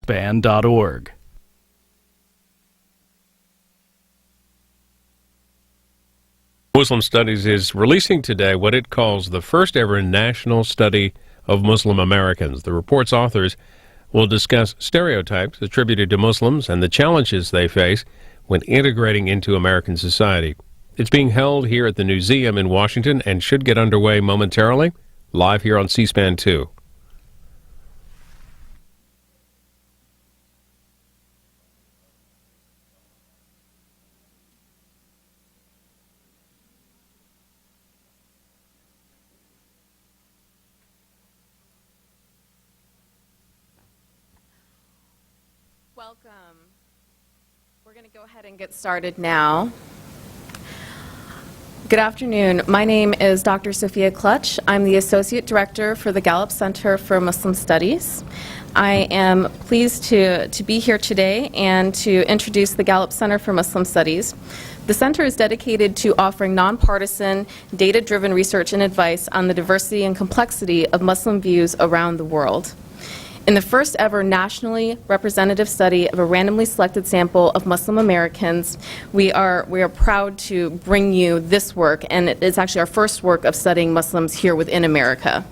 c-span.org. Muslim Studies is releasing today what it calls the first ever national study of Muslim Americans. The report's authors will discuss stereotypes attributed to Muslims and the challenges they face when integrating into American society. It's being held here at the Museum in Washington and should get underway momentarily, live here on C-SPAN 2. Welcome. We're going to go ahead and get started now. Good afternoon. My name is Dr. Sofia Kluch. I'm the Associate Director for the Gallup Center for Muslim Studies. I am pleased to be here today and to introduce the Gallup Center for Muslim Studies. The center is dedicated to offering nonpartisan, data-driven research and advice on the diversity and complexity of Muslim views around the world. In the first ever nationally representative study of a randomly selected sample of Muslim Americans, we are proud to bring you this work, and it's actually our first work of studying Muslims here within America.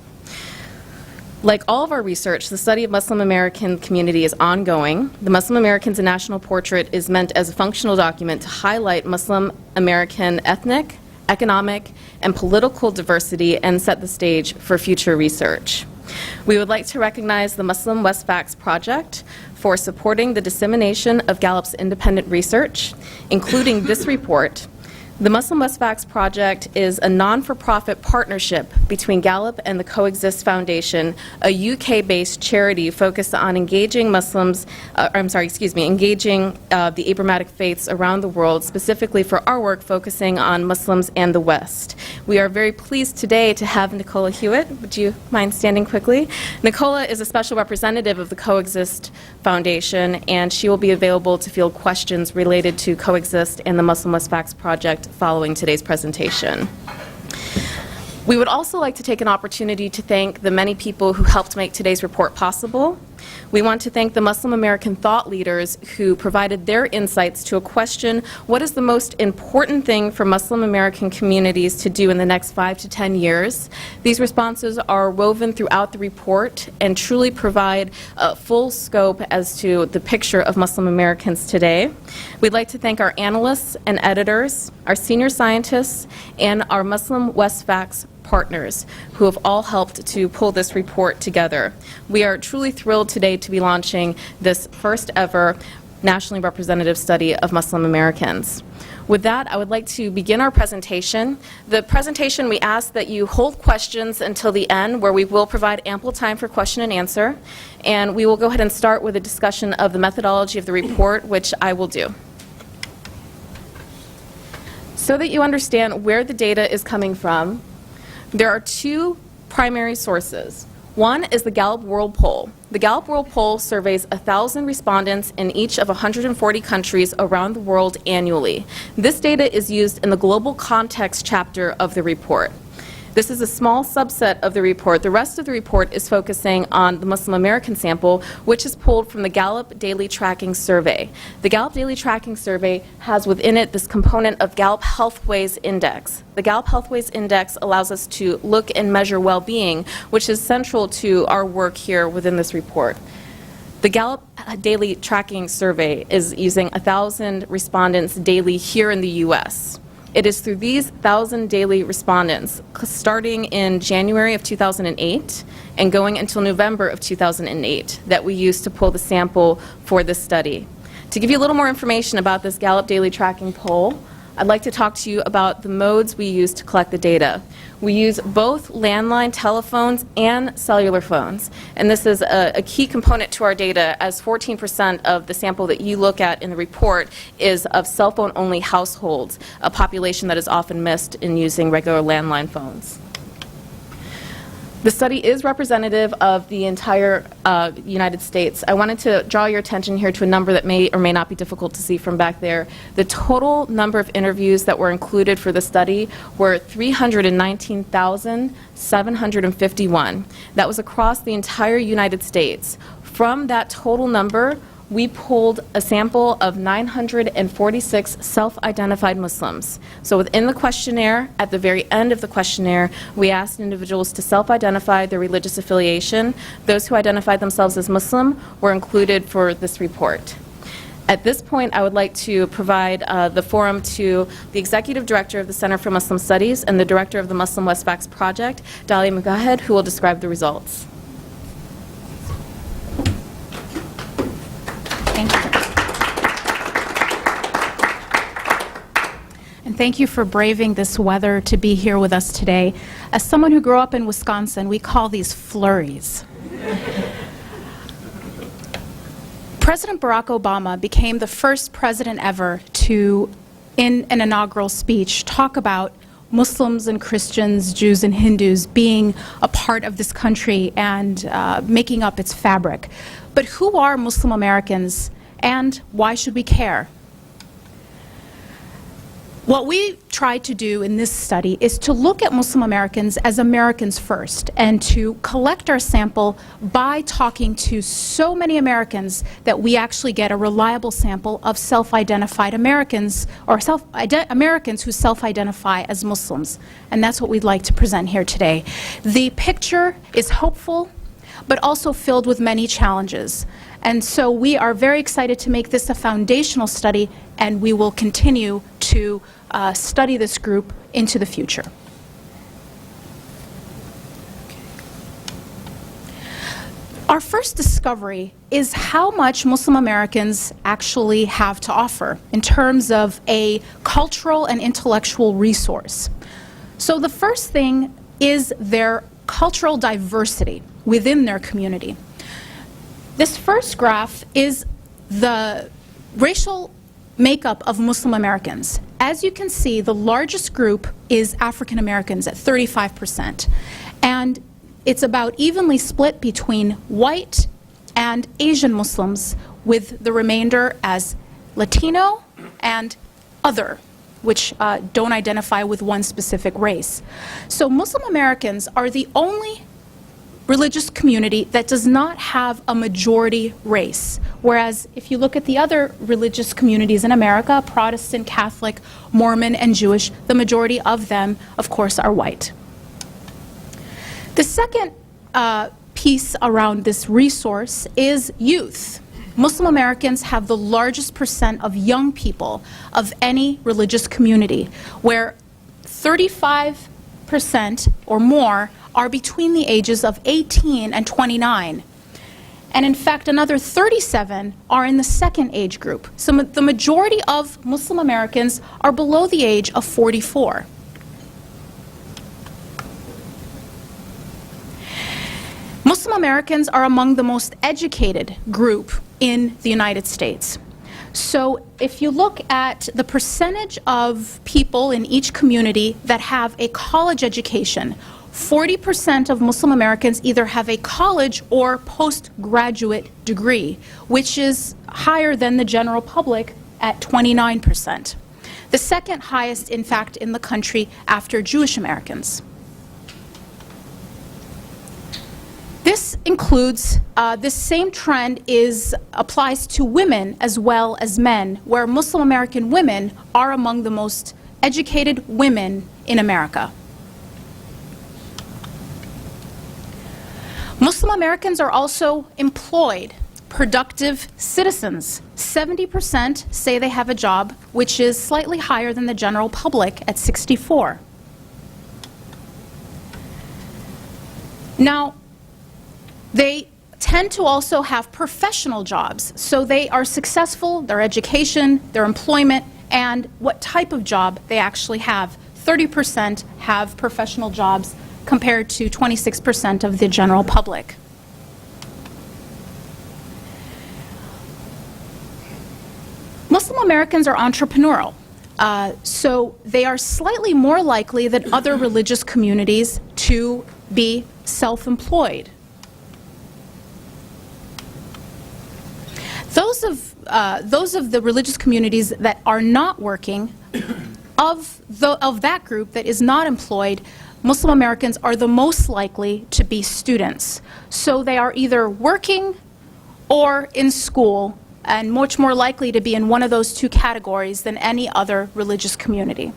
Like all of our research, the study of Muslim American community is ongoing. The Muslim Americans: A National Portrait is meant as a functional document to highlight Muslim American ethnic, economic, and political diversity and set the stage for future research. We would like to recognize the Muslim West Facts Project for supporting the dissemination of Gallup's independent research, including this report. The Muslim West Facts Project is a non-for-profit partnership between Gallup and the Coexist Foundation, a UK-based charity focused on engaging engaging the Abrahamic faiths around the world, specifically for our work focusing on Muslims and the West. We are very pleased today to have Nicola Hewitt. Would you mind standing quickly? Nicola is a special representative of the Coexist Foundation, and she will be available to field questions related to Coexist and the Muslim West Facts Project following today's presentation. We would also like to take an opportunity to thank the many people who helped make today's report possible. We want to thank the Muslim American thought leaders who provided their insights to a question: what is the most important thing for Muslim American communities to do in the next 5 to 10 years? These responses are woven throughout the report and truly provide a full scope as to the picture of Muslim Americans today. We'd like to thank our analysts and editors, our senior scientists, and our Muslim West Facts partners who have all helped to pull this report together. We are truly thrilled today to be launching this first ever nationally representative study of Muslim Americans. With that, I would like to begin our presentation. The presentation, we ask that you hold questions until the end, where we will provide ample time for question and answer. And we will go ahead and start with a discussion of the methodology of the report, which I will do. So that you understand where the data is coming from, there are two primary sources. One is the Gallup World Poll. The Gallup World Poll surveys 1,000 respondents in each of 140 countries around the world annually. This data is used in the global context chapter of the report. This is a small subset of the report. The rest of the report is focusing on the Muslim American sample, which is pulled from the Gallup Daily Tracking Survey. The Gallup Daily Tracking Survey has within it this component of Gallup Healthways Index. The Gallup Healthways Index allows us to look and measure well-being, which is central to our work here within this report. The Gallup Daily Tracking Survey is using 1,000 respondents daily here in the U.S. It is through these 1,000 daily respondents, starting in January of 2008 and going until November of 2008, that we used to pull the sample for this study. To give you a little more information about this Gallup Daily Tracking Poll, I'd like to talk to you about the modes we use to collect the data. We use both landline telephones and cellular phones, and this is a key component to our data, as 14% of the sample that you look at in the report is of cell phone only households, a population that is often missed in using regular landline phones. The study is representative of the entire United States. I wanted to draw your attention here to a number that may or may not be difficult to see from back there. The total number of interviews that were included for the study were 319,751. That was across the entire United States. From that total number, we pulled a sample of 946 self-identified Muslims. So within the questionnaire, at the very end of the questionnaire, we asked individuals to self-identify their religious affiliation. Those who identified themselves as Muslim were included for this report. At this point, I would like to provide the forum to the Executive Director of the Center for Muslim Studies and the Director of the Muslim West Facts Project, Dalia Mogahed, who will describe the results. Thank you. And thank you for braving this weather to be here with us today. As someone who grew up in Wisconsin, we call these flurries. President Barack Obama became the first president ever to, in an inaugural speech, talk about Muslims and Christians, Jews and Hindus being a part of this country and making up its fabric. But who are Muslim Americans and why should we care? What we tried to do in this study is to look at Muslim Americans as Americans first and to collect our sample by talking to so many Americans that we actually get a reliable sample of self-identified Americans or Americans who self-identify as Muslims. And that's what we'd like to present here today. The picture is hopeful, but also filled with many challenges. And so we are very excited to make this a foundational study, and we will continue to study this group into the future. Our first discovery is how much Muslim Americans actually have to offer in terms of a cultural and intellectual resource. So the first thing is their cultural diversity within their community. This first graph is the racial makeup of Muslim Americans. As you can see, the largest group is African Americans at 35%. And it's about evenly split between white and Asian Muslims, with the remainder as Latino and other, which don't identify with one specific race. So Muslim Americans are the only religious community that does not have a majority race. Whereas if you look at the other religious communities in America, Protestant, Catholic, Mormon, and Jewish, the majority of them, of course, are white. The second piece around this resource is youth. Muslim Americans have the largest percent of young people of any religious community, where 35% or more are between the ages of 18 and 29. And in fact, another 37 are in the second age group. So the majority of Muslim Americans are below the age of 44. Muslim Americans are among the most educated group in the United States. So if you look at the percentage of people in each community that have a college education, 40% of Muslim Americans either have a college or postgraduate degree, which is higher than the general public at 29%. The second highest, in fact, in the country after Jewish Americans. This includes, this same trend applies to women as well as men, where Muslim American women are among the most educated women in America. Muslim Americans are also employed, productive citizens. 70% say they have a job, which is slightly higher than the general public at 64%. Now, they tend to also have professional jobs. So they are successful, their education, their employment, and what type of job they actually have. 30% have professional jobs compared to 26% of the general public. Muslim Americans are entrepreneurial. So they are slightly more likely than other religious communities to be self-employed. Those of the religious communities that are not working, of that group that is not employed, Muslim Americans are the most likely to be students. So they are either working or in school, and much more likely to be in one of those two categories than any other religious community.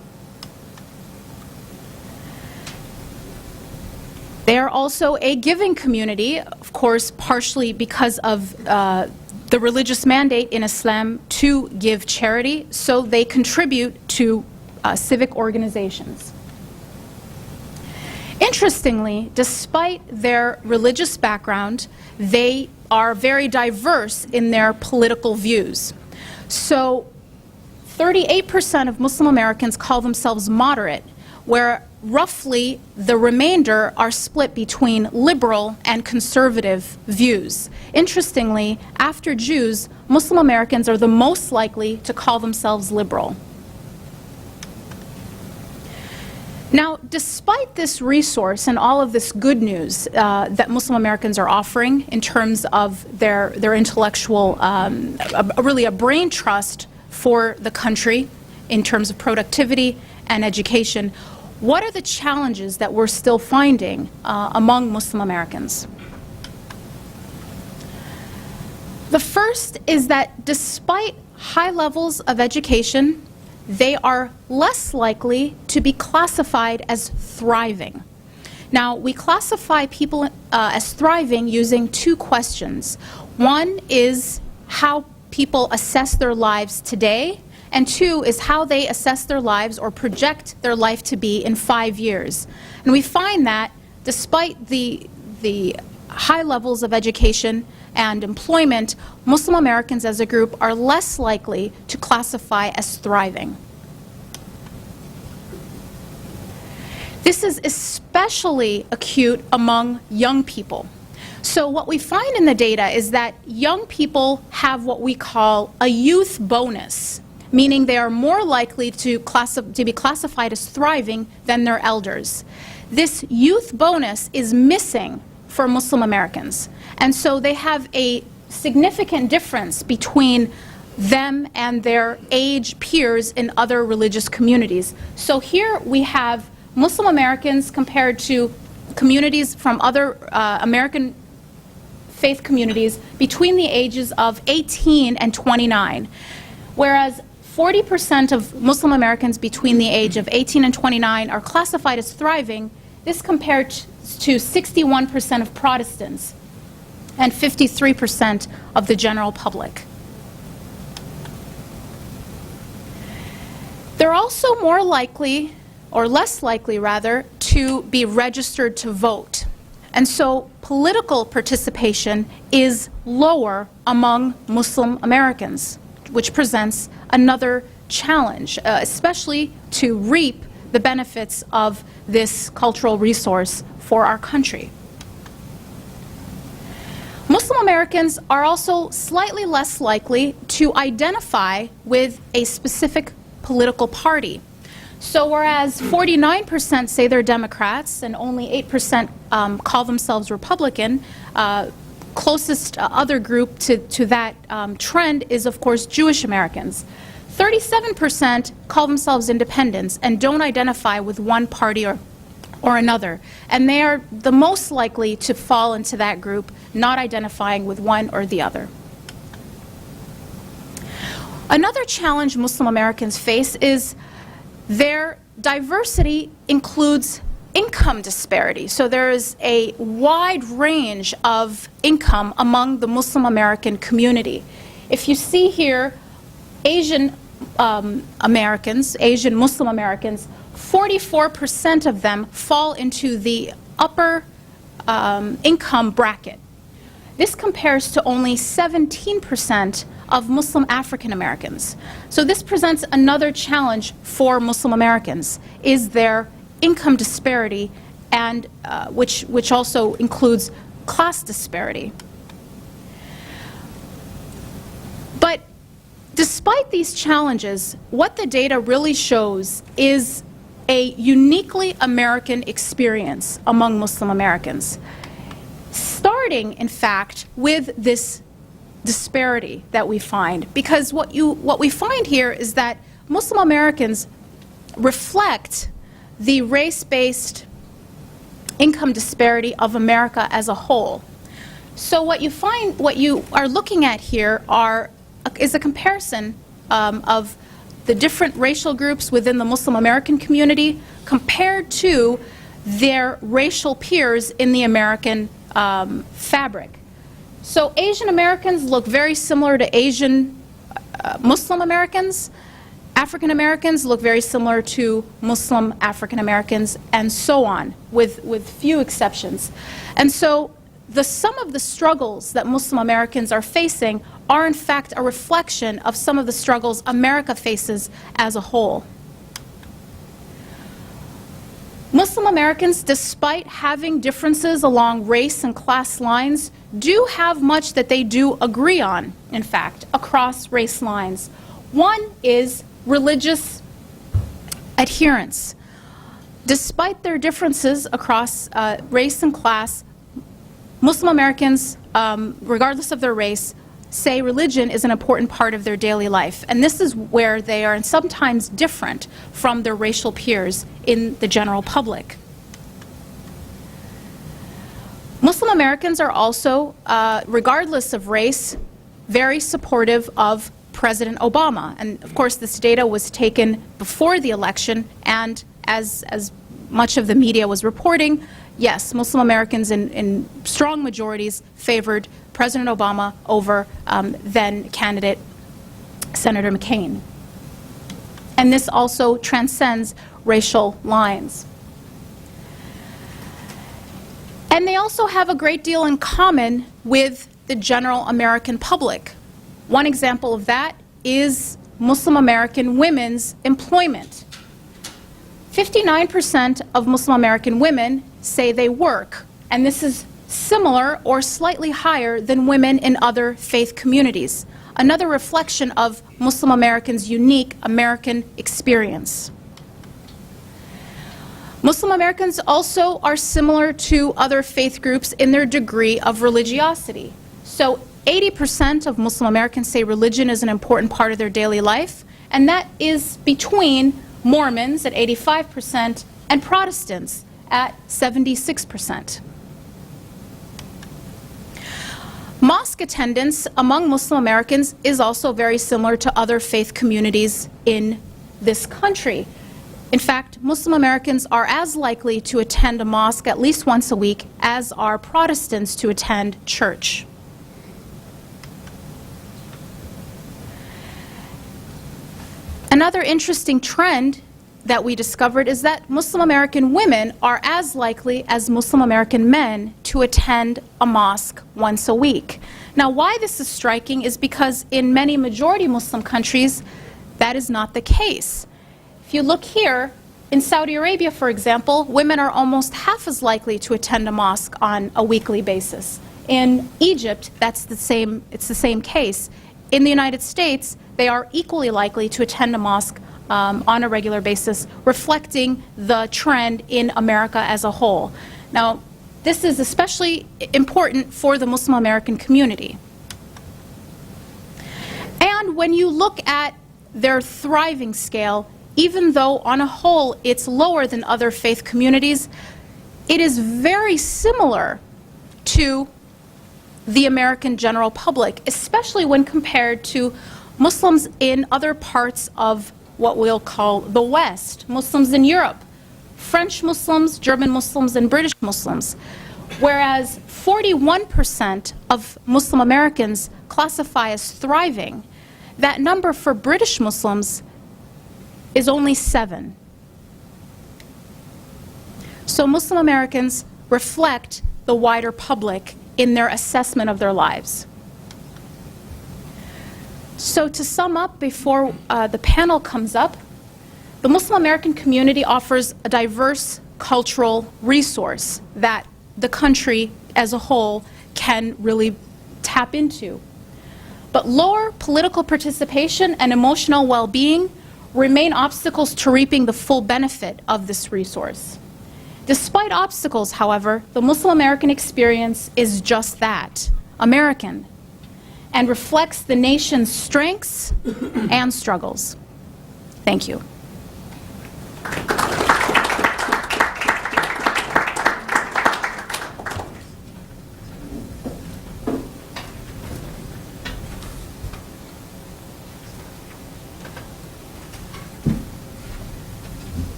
They are also a giving community, of course, partially because of the religious mandate in Islam to give charity, so they contribute to civic organizations. Interestingly, despite their religious background, they are very diverse in their political views. So 38% of Muslim Americans call themselves moderate, where roughly the remainder are split between liberal and conservative views. Interestingly, after Jews, Muslim Americans are the most likely to call themselves liberal. Now, despite this resource and all of this good news that Muslim Americans are offering in terms of their intellectual, really a brain trust for the country in terms of productivity and education, what are the challenges that we're still finding among Muslim Americans? The first is that despite high levels of education, they are less likely to be classified as thriving. Now, we classify people as thriving using two questions. One is how people assess their lives today, and two is how they assess their lives or project their life to be in 5 years. And we find that despite the high levels of education and employment, Muslim Americans as a group are less likely to classify as thriving. This is especially acute among young people. So what we find in the data is that young people have what we call a youth bonus, meaning they are more likely to be classified as thriving than their elders. This youth bonus is missing for Muslim Americans, and so they have a significant difference between them and their age peers in other religious communities. So here we have Muslim Americans compared to communities from other American faith communities between the ages of 18 and 29, whereas 40% of Muslim Americans between the age of 18 and 29 are classified as thriving. This compared to 61% of Protestants and 53% of the general public. They're also more likely, or less likely rather, to be registered to vote. And so political participation is lower among Muslim Americans, which presents another challenge, especially to reap the benefits of this cultural resource for our country. Muslim Americans are also slightly less likely to identify with a specific political party. So whereas 49% say they're Democrats and only 8% call themselves Republican, closest other group to that trend is, of course, Jewish Americans. 37% call themselves independents and don't identify with one party or another. And they are the most likely to fall into that group, not identifying with one or the other. Another challenge Muslim Americans face is their diversity includes income disparity. So there is a wide range of income among the Muslim American community. If you see here, Asian Americans, Asian Muslim Americans, 44% of them fall into the upper income bracket. This compares to only 17% of Muslim African Americans. So this presents another challenge for Muslim Americans, is their income disparity, and which also includes class disparity. But despite these challenges, what the data really shows is a uniquely American experience among Muslim Americans, starting, in fact, with this disparity that we find. Because what we find here is that Muslim Americans reflect the race-based income disparity of America as a whole. So what you are looking at here is a comparison of the different racial groups within the Muslim American community compared to their racial peers in the American fabric. So Asian Americans look very similar to Asian Muslim Americans. African Americans look very similar to Muslim African Americans, and so on, with few exceptions. And so some of the struggles that Muslim Americans are facing are in fact a reflection of some of the struggles America faces as a whole. Muslim Americans, despite having differences along race and class lines, do have much that they do agree on, in fact, across race lines. One is religious adherence. Despite their differences across race and class, Muslim Americans, regardless of their race, say religion is an important part of their daily life. And this is where they are sometimes different from their racial peers in the general public. Muslim Americans are also, regardless of race, very supportive of President Obama. And of course, this data was taken before the election, and as much of the media was reporting, yes, Muslim Americans in strong majorities favored President Obama over then candidate Senator McCain. And this also transcends racial lines. And they also have a great deal in common with the general American public. One example of that is Muslim American women's employment. 59% of Muslim American women say they work, and this is similar or slightly higher than women in other faith communities, another reflection of Muslim Americans' unique American experience. Muslim Americans also are similar to other faith groups in their degree of religiosity. So 80% of Muslim Americans say religion is an important part of their daily life, and that is between Mormons at 85% and Protestants at 76%. Mosque attendance among Muslim Americans is also very similar to other faith communities in this country. In fact, Muslim Americans are as likely to attend a mosque at least once a week as are Protestants to attend church. Another interesting trend that we discovered is that Muslim American women are as likely as Muslim American men to attend a mosque once a week. Now, why this is striking is because in many majority Muslim countries, that is not the case. If you look here, in Saudi Arabia, for example, women are almost half as likely to attend a mosque on a weekly basis. In Egypt, it's the same case. In the United States, they are equally likely to attend a mosque on a regular basis, reflecting the trend in America as a whole. Now, this is especially important for the Muslim American community. And when you look at their thriving scale, even though on a whole it's lower than other faith communities, it is very similar to the American general public, especially when compared to Muslims in other parts of what we'll call the West, Muslims in Europe, French Muslims, German Muslims, and British Muslims. Whereas 41% of Muslim Americans classify as thriving, that number for British Muslims is only 7. So Muslim Americans reflect the wider public in their assessment of their lives. So to sum up before the panel comes up, the Muslim American community offers a diverse cultural resource that the country as a whole can really tap into. But lower political participation and emotional well-being remain obstacles to reaping the full benefit of this resource. Despite obstacles, however, the Muslim American experience is just that, American, and reflects the nation's strengths and struggles. Thank you.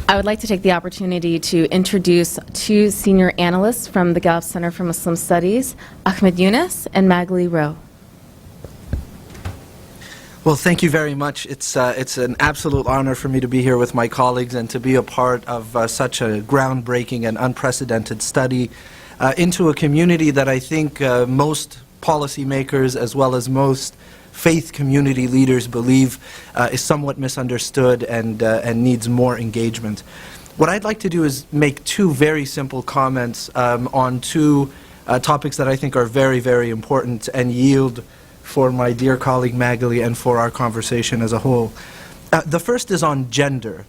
I would like to take the opportunity to introduce two senior analysts from the Gallup Center for Muslim Studies, Ahmed Younis and Magali Rheault. Well, thank you very much. It's an absolute honor for me to be here with my colleagues and to be a part of such a groundbreaking and unprecedented study into a community that I think most policymakers as well as most faith community leaders believe is somewhat misunderstood and needs more engagement. What I'd like to do is make two very simple comments on two topics that I think are very, very important and yield for my dear colleague Magali and for our conversation as a whole. The first is on gender.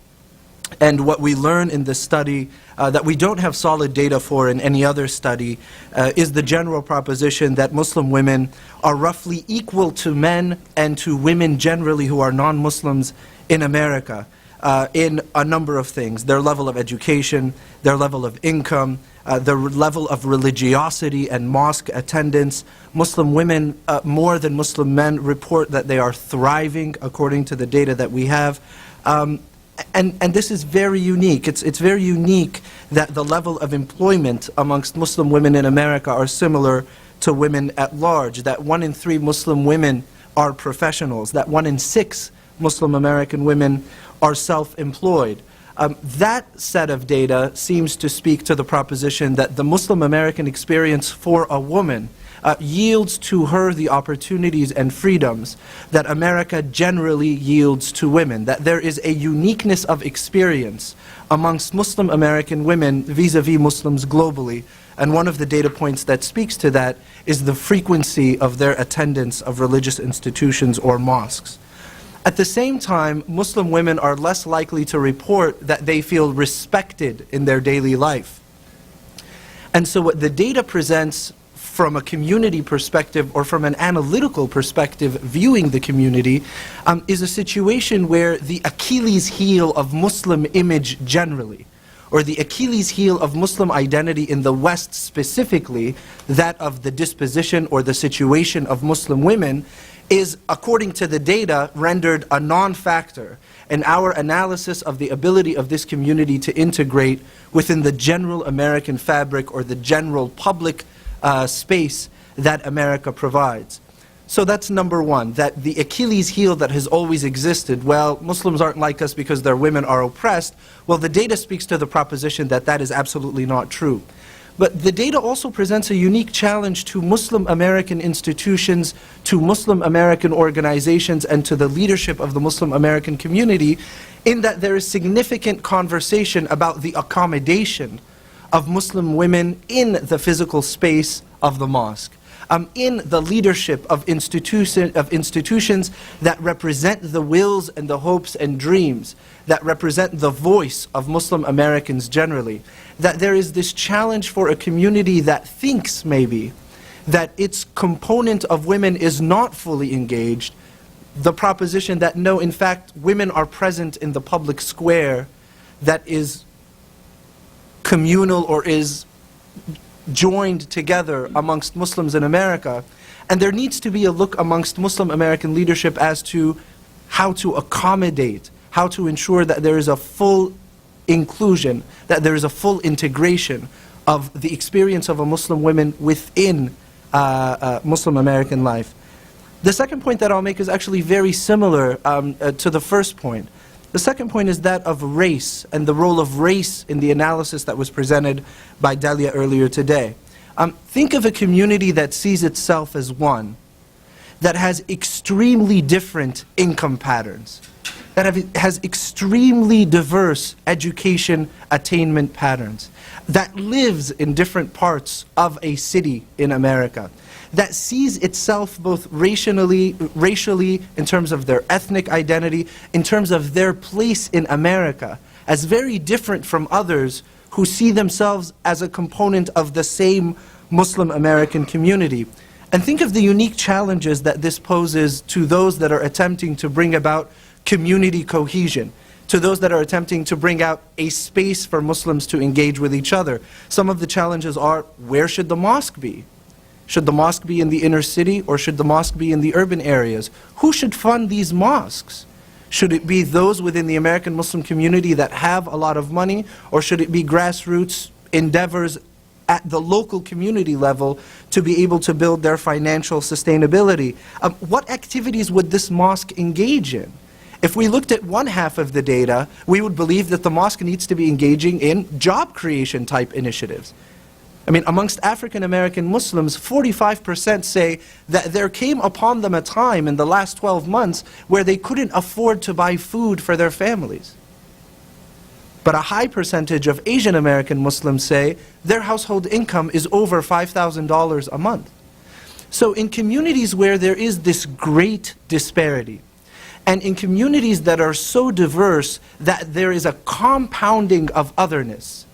And what we learn in this study that we don't have solid data for in any other study is the general proposition that Muslim women are roughly equal to men and to women generally who are non-Muslims in America in a number of things: their level of education, their level of income, their level of religiosity and mosque attendance. Muslim women, more than Muslim men, report that they are thriving according to the data that we have. And this is very unique. It's very unique that the level of employment amongst Muslim women in America are similar to women at large, that 1 in 3 Muslim women are professionals, that 1 in 6 Muslim American women are self-employed. That set of data seems to speak to the proposition that the Muslim American experience for a woman yields to her the opportunities and freedoms that America generally yields to women, that there is a uniqueness of experience amongst Muslim American women vis-a-vis Muslims globally. And one of the data points that speaks to that is the frequency of their attendance of religious institutions or mosques. At the same time, Muslim women are less likely to report that they feel respected in their daily life. And so what the data presents from a community perspective or from an analytical perspective viewing the community is a situation where the Achilles heel of Muslim image generally, or the Achilles heel of Muslim identity in the West specifically, that of the disposition or the situation of Muslim women, is, according to the data, rendered a non-factor in our analysis of the ability of this community to integrate within the general American fabric or the general public space that America provides. So that's number one, that the Achilles heel that has always existed, well, Muslims aren't like us because their women are oppressed, well, the data speaks to the proposition that that is absolutely not true. But the data also presents a unique challenge to Muslim American institutions, to Muslim American organizations, and to the leadership of the Muslim American community, in that there is significant conversation about the accommodation of Muslim women in the physical space of the mosque, in the leadership of institutions that represent the wills and the hopes and dreams, that represent the voice of Muslim Americans generally, that there is this challenge for a community that thinks maybe that its component of women is not fully engaged, the proposition that no, in fact, women are present in the public square that is communal or is joined together amongst Muslims in America. And there needs to be a look amongst Muslim American leadership as to how to accommodate, how to ensure that there is a full inclusion, that there is a full integration of the experience of a Muslim woman within Muslim American life. The second point that I'll make is actually very similar to the first point. The second point is that of race and the role of race in the analysis that was presented by Dalia earlier today. Think of a community that sees itself as one, that has extremely different income patterns, that has extremely diverse education attainment patterns, that lives in different parts of a city in America, that sees itself both racially, in terms of their ethnic identity, in terms of their place in America, as very different from others who see themselves as a component of the same Muslim American community. And think of the unique challenges that this poses to those that are attempting to bring about community cohesion, to those that are attempting to bring out a space for Muslims to engage with each other. Some of the challenges are, where should the mosque be? Should the mosque be in the inner city or should the mosque be in the urban areas? Who should fund these mosques? Should it be those within the American Muslim community that have a lot of money, or should it be grassroots endeavors at the local community level to be able to build their financial sustainability? What activities would this mosque engage in? If we looked at one half of the data, we would believe that the mosque needs to be engaging in job creation type initiatives. I mean, amongst African American Muslims, 45% say that there came upon them a time in the last 12 months where they couldn't afford to buy food for their families. But a high percentage of Asian American Muslims say their household income is over $5,000 a month. So in communities where there is this great disparity, and in communities that are so diverse that there is a compounding of otherness,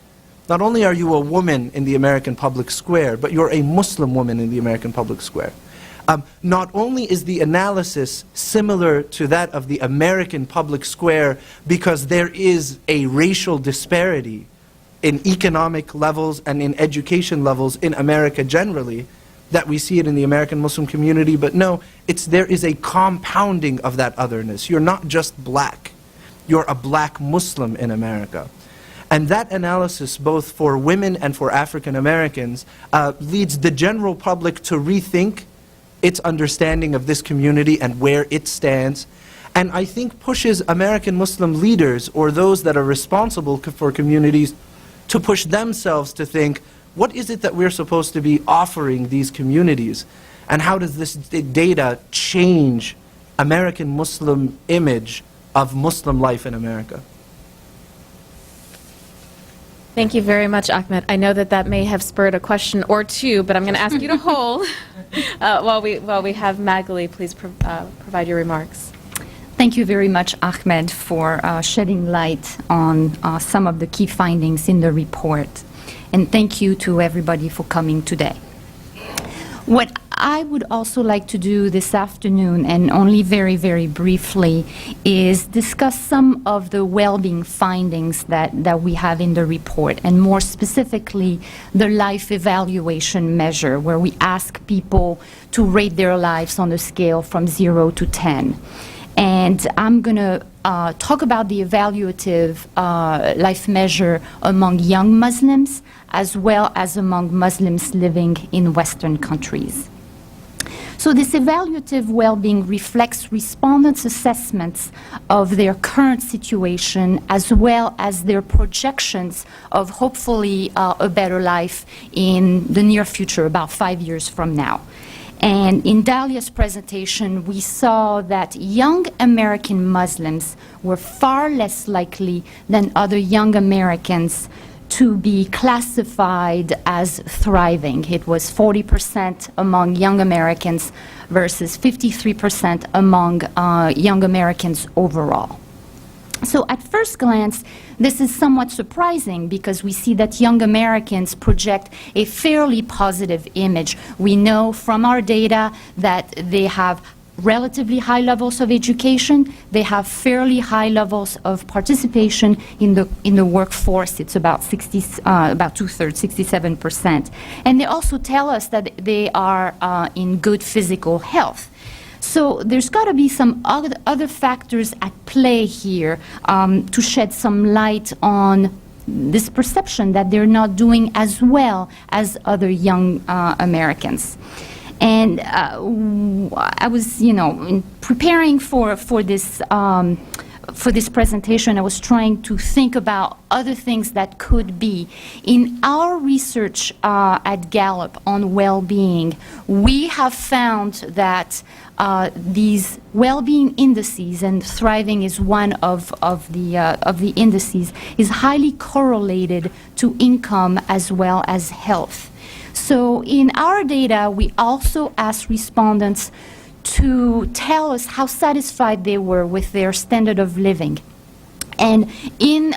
not only are you a woman in the American public square, but you're a Muslim woman in the American public square. Not only is the analysis similar to that of the American public square because there is a racial disparity in economic levels and in education levels in America generally, that we see it in the American Muslim community, but no, there is a compounding of that otherness. You're not just black, you're a black Muslim in America. And that analysis, both for women and for African Americans, leads the general public to rethink its understanding of this community and where it stands, and I think pushes American Muslim leaders or those that are responsible for communities to push themselves to think, what is it that we're supposed to be offering these communities, and how does this data change American Muslim image of Muslim life in America? Thank you very much, Ahmed. I know that may have spurred a question or two, but I'm going to ask you to hold while we have Magali. Please provide your remarks. Thank you very much, Ahmed, for shedding light on some of the key findings in the report. And thank you to everybody for coming today. What I would also like to do this afternoon, and only very, very briefly, is discuss some of the well-being findings that we have in the report, and more specifically, the life evaluation measure, where we ask people to rate their lives on a scale from 0 to 10. And I'm going to talk about the evaluative life measure among young Muslims, as well as among Muslims living in Western countries. So this evaluative well-being reflects respondents' assessments of their current situation, as well as their projections of hopefully a better life in the near future, about 5 years from now. And in Dalia's presentation, we saw that young American Muslims were far less likely than other young Americans to be classified as thriving. It was 40% among young Americans versus 53% among young Americans overall. So at first glance, this is somewhat surprising because we see that young Americans project a fairly positive image. We know from our data that they have relatively high levels of education, they have fairly high levels of participation in the workforce. It's about two-thirds, 67%. And they also tell us that they are in good physical health. So there's got to be some other factors at play here to shed some light on this perception that they're not doing as well as other young Americans. And I was, in preparing for this presentation, I was trying to think about other things that could be. In our research at Gallup on well-being, we have found that these well-being indices, and thriving is one of the indices, is highly correlated to income as well as health. So in our data, we also asked respondents to tell us how satisfied they were with their standard of living. And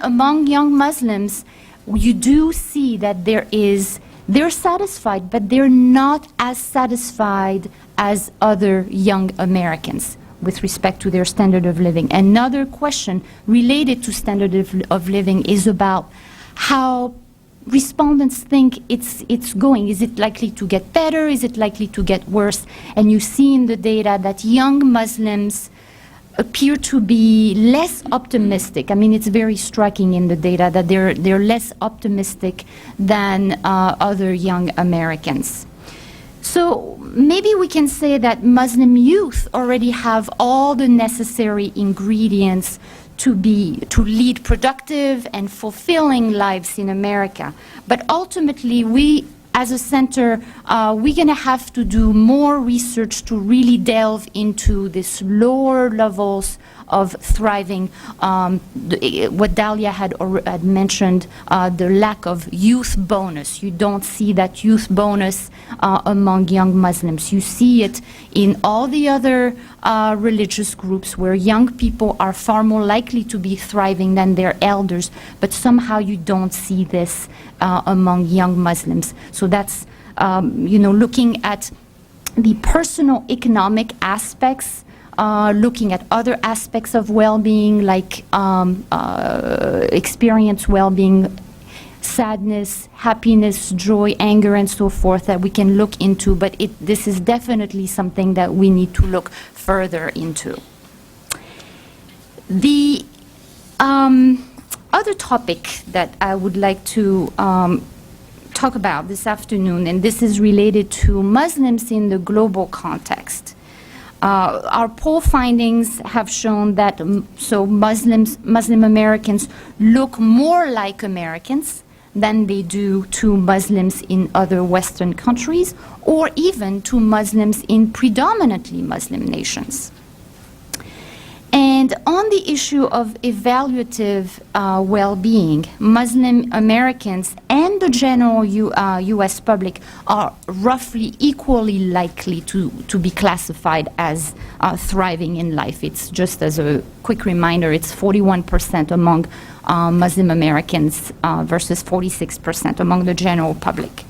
among young Muslims, you do see that they're satisfied, but they're not as satisfied as other young Americans with respect to their standard of living. Another question related to standard of living is about how respondents think it's going. Is it likely to get better? Is it likely to get worse? And you see in the data that young Muslims appear to be less optimistic. I mean, it's very striking in the data that they're less optimistic than other young Americans. So maybe we can say that Muslim youth already have all the necessary ingredients to lead productive and fulfilling lives in America. But ultimately, we as a center, we're going to have to do more research to really delve into these lower levels of thriving. What Dalia had mentioned, the lack of youth bonus. You don't see that youth bonus among young Muslims. You see it in all the other religious groups where young people are far more likely to be thriving than their elders, but somehow you don't see this among young Muslims. So that's, looking at the personal economic aspects, looking at other aspects of well-being like experience well-being, sadness, happiness, joy, anger, and so forth that we can look into, but this is definitely something that we need to look further into. The other topic that I would like to talk about this afternoon, and this is related to Muslims in the global context. Our poll findings have shown that Muslim Americans look more like Americans than they do to Muslims in other Western countries, or even to Muslims in predominantly Muslim nations. And on the issue of evaluative well-being, Muslim Americans and the general U.S. public are roughly equally likely to be classified as thriving in life. It's just as a quick reminder, it's 41% among Muslim Americans versus 46% among the general public.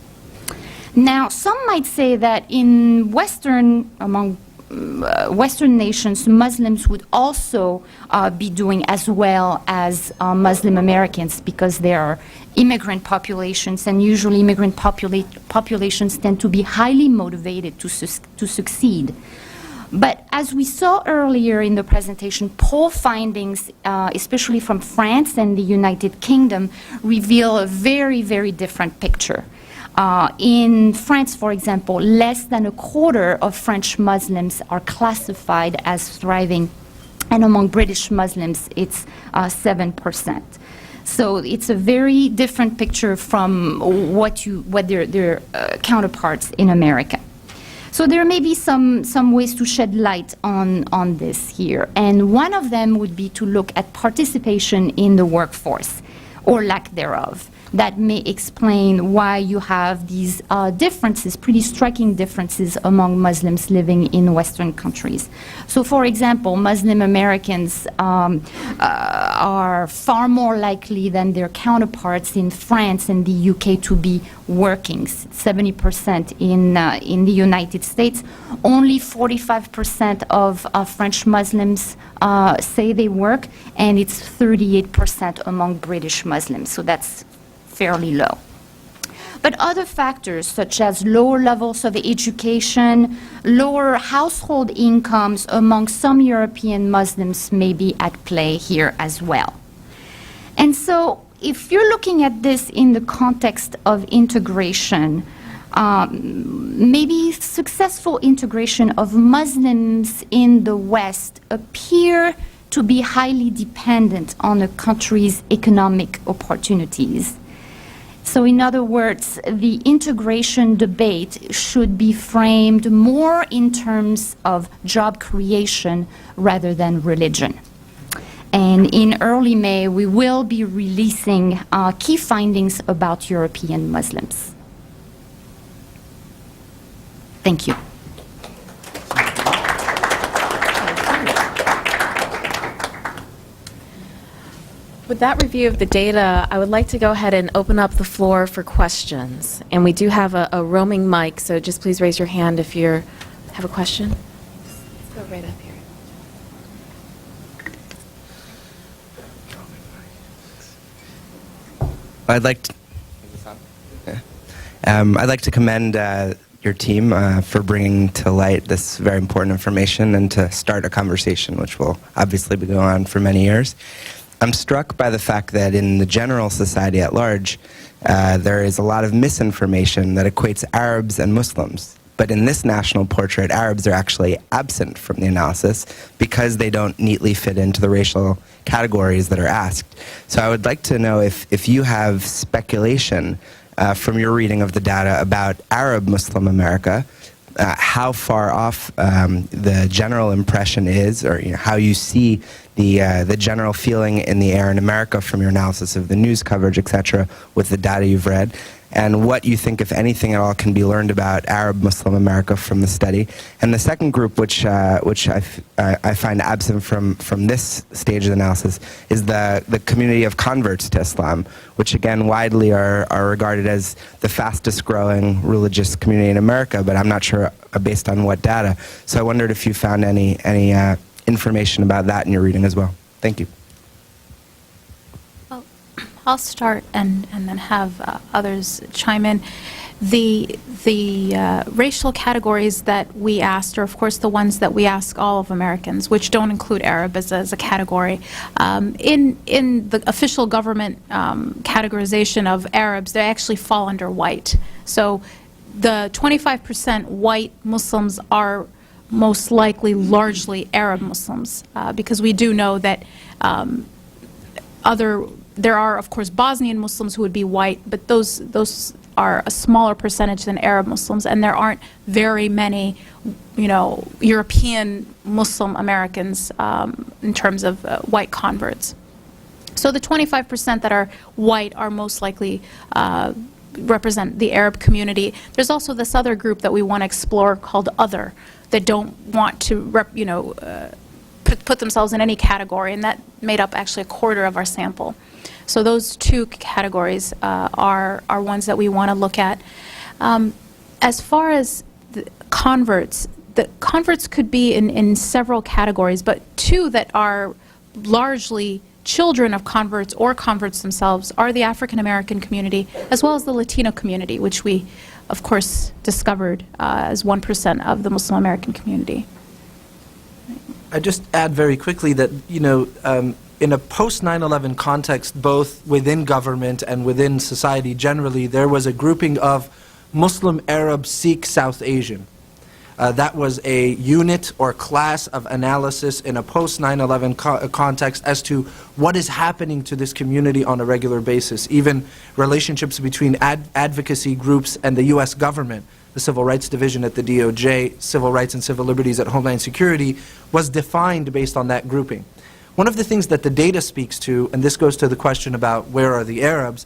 Now, some might say that in among Western nations, Muslims would also be doing as well as Muslim Americans because they are immigrant populations, and usually immigrant populations tend to be highly motivated to succeed. But as we saw earlier in the presentation, poll findings, especially from France and the United Kingdom, reveal a very, very different picture. In France, for example, less than a quarter of French Muslims are classified as thriving, and among British Muslims, it's 7%. So it's a very different picture from what their counterparts in America. So there may be some ways to shed light on this here, and one of them would be to look at participation in the workforce, or lack thereof. That may explain why you have these differences, pretty striking differences among Muslims living in Western countries. So, for example, Muslim Americans are far more likely than their counterparts in France and the UK to be working, 70% in the United States. Only 45% of French Muslims say they work, and it's 38% among British Muslims. So that's fairly low. But other factors such as lower levels of education, lower household incomes among some European Muslims may be at play here as well. And so if you're looking at this in the context of integration, maybe successful integration of Muslims in the West appear to be highly dependent on a country's economic opportunities. So in other words, the integration debate should be framed more in terms of job creation rather than religion. And in early May, we will be releasing key findings about European Muslims. Thank you. With that review of the data, I would like to go ahead and open up the floor for questions. And we do have a roaming mic, so just please raise your hand if you have a question. Let's go right up here. I'd like to commend your team for bringing to light this very important information and to start a conversation, which will obviously be going on for many years. I'm struck by the fact that in the general society at large, there is a lot of misinformation that equates Arabs and Muslims. But in this national portrait, Arabs are actually absent from the analysis because they don't neatly fit into the racial categories that are asked. So I would like to know if you have speculation from your reading of the data about Arab Muslim America, how far off the general impression is, or how you see the general feeling in the air in America from your analysis of the news coverage, etc., with the data you've read, and what you think, if anything at all, can be learned about Arab Muslim America from the study. And the second group, which I find absent from this stage of the analysis, is the community of converts to Islam, which again widely are regarded as the fastest growing religious community in America, but I'm not sure based on what data. So I wondered if you found any information about that in your reading as well. Thank you. Well, I'll start and then have others chime in. The racial categories that we asked are, of course, the ones that we ask all of Americans, which don't include Arab as a category. In the official government categorization of Arabs, they actually fall under white. So the 25% white Muslims are most likely largely Arab Muslims, because we do know that there are, of course, Bosnian Muslims who would be white, but those are a smaller percentage than Arab Muslims, and there aren't very many, European Muslim Americans in terms of white converts. So the 25% that are white are most likely represent the Arab community. There's also this other group that we want to explore called other, that don't want to put themselves in any category, and that made up actually a quarter of our sample. So those two categories are ones that we want to look at. As far as the converts could be in several categories, but two that are largely children of converts or converts themselves are the African American community as well as the Latino community, which we, of course, discovered as 1% of the Muslim American community. I just add very quickly that, in a post-9/11 context, both within government and within society generally, there was a grouping of Muslim, Arab, Sikh, South Asian. That was a unit or class of analysis in a post-9/11 context as to what is happening to this community on a regular basis. Even relationships between advocacy groups and the U.S. government, the Civil Rights Division at the DOJ, Civil Rights and Civil Liberties at Homeland Security, was defined based on that grouping. One of the things that the data speaks to, and this goes to the question about where are the Arabs,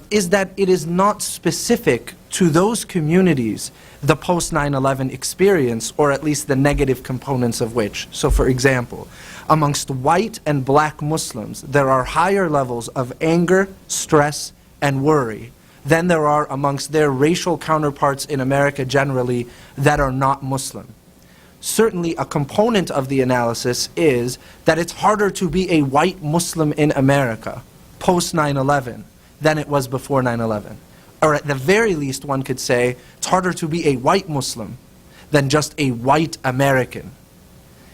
is that it is not specific to those communities the post-9/11 experience, or at least the negative components of which. So for example, amongst white and black Muslims, there are higher levels of anger, stress, and worry than there are amongst their racial counterparts in America generally that are not Muslim. Certainly a component of the analysis is that it's harder to be a white Muslim in America post-9/11 than it was before 9/11. Or at the very least, one could say it's harder to be a white Muslim than just a white American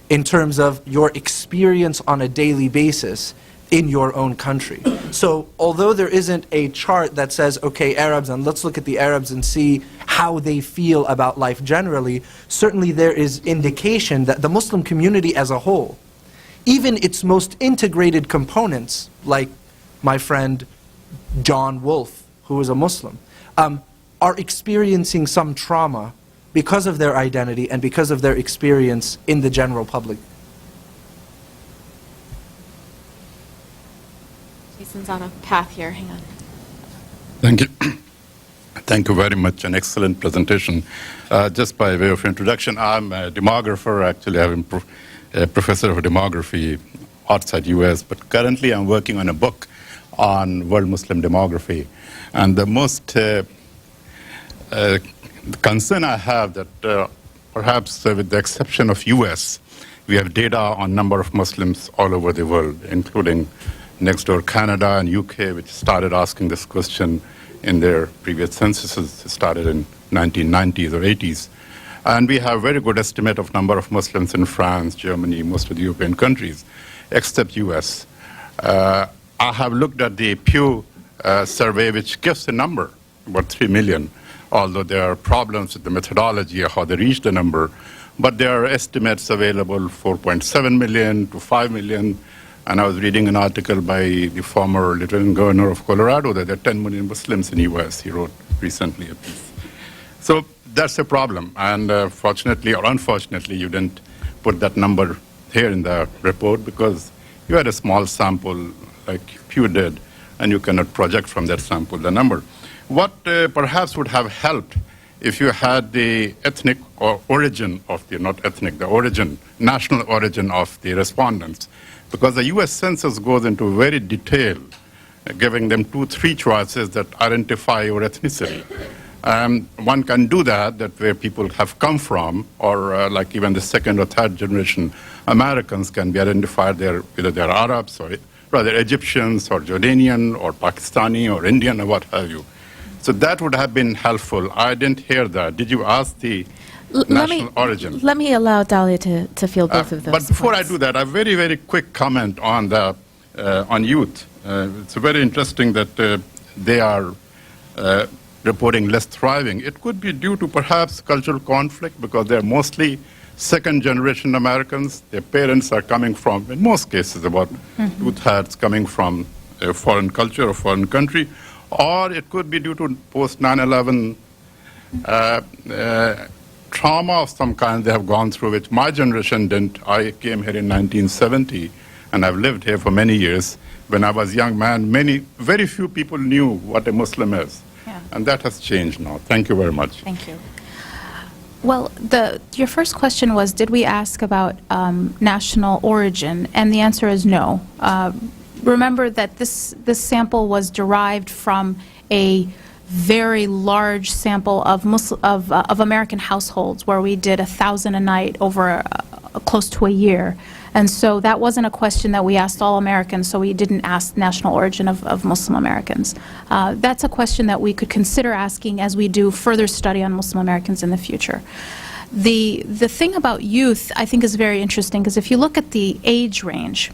in terms of your experience on a daily basis in your own country. So although there isn't a chart that says, okay, Arabs, and let's look at the Arabs and see how they feel about life generally, certainly there is indication that the Muslim community as a whole, even its most integrated components, like my friend John Wolfe, who is a Muslim, are experiencing some trauma because of their identity and because of their experience in the general public. Jason's on a path here, hang on. Thank you. Thank you very much, an excellent presentation. Just by way of introduction, I'm a demographer, actually I'm a professor of demography outside US, but currently I'm working on a book on world Muslim demography. And the most concern I have that perhaps with the exception of US, we have data on number of Muslims all over the world, including next door Canada and UK, which started asking this question in their previous censuses started in 1990s or 80s. And we have very good estimate of number of Muslims in France, Germany, most of the European countries, except US. I have looked at the Pew survey, which gives a number, about 3 million, although there are problems with the methodology of how they reach the number. But there are estimates available, 4.7 million to 5 million. And I was reading an article by the former Lieutenant Governor of Colorado that there are 10 million Muslims in the US. He wrote recently a piece. So that's a problem. And fortunately or unfortunately, you didn't put that number here in the report because you had a small sample like Pew did, and you cannot project from that sample the number. What perhaps would have helped if you had the ethnic origin of the, not ethnic, the origin, national origin of the respondents. Because the US Census goes into very detail, giving them 2-3 choices that identify your ethnicity. One can do that where people have come from, or like even the second or third generation Americans can be identified there, whether they're Arabs or rather Egyptians or Jordanian or Pakistani or Indian or what have you. So that would have been helpful. I didn't hear that. Did you ask the national origin? Let me allow Dalia to field both of those. But before points. I do that, a very, very quick comment on the on youth. It's very interesting that they are reporting less thriving. It could be due to perhaps cultural conflict because they're mostly second-generation Americans. Their parents are coming from, in most cases, about 2/3 coming from a foreign culture or foreign country. Or it could be due to post-9/11 trauma of some kind they have gone through, which my generation didn't. I came here in 1970, and I've lived here for many years. When I was a young man, very few people knew what a Muslim is. Yeah. And that has changed now. Thank you very much. Thank you. Well, your first question was, did we ask about national origin? And the answer is no. Remember that this sample was derived from a very large sample of American households where we did 1,000 a night over close to a year. And so that wasn't a question that we asked all Americans, so we didn't ask national origin of Muslim Americans. That's a question that we could consider asking as we do further study on Muslim Americans in the future. The thing about youth, I think, is very interesting, because if you look at the age range,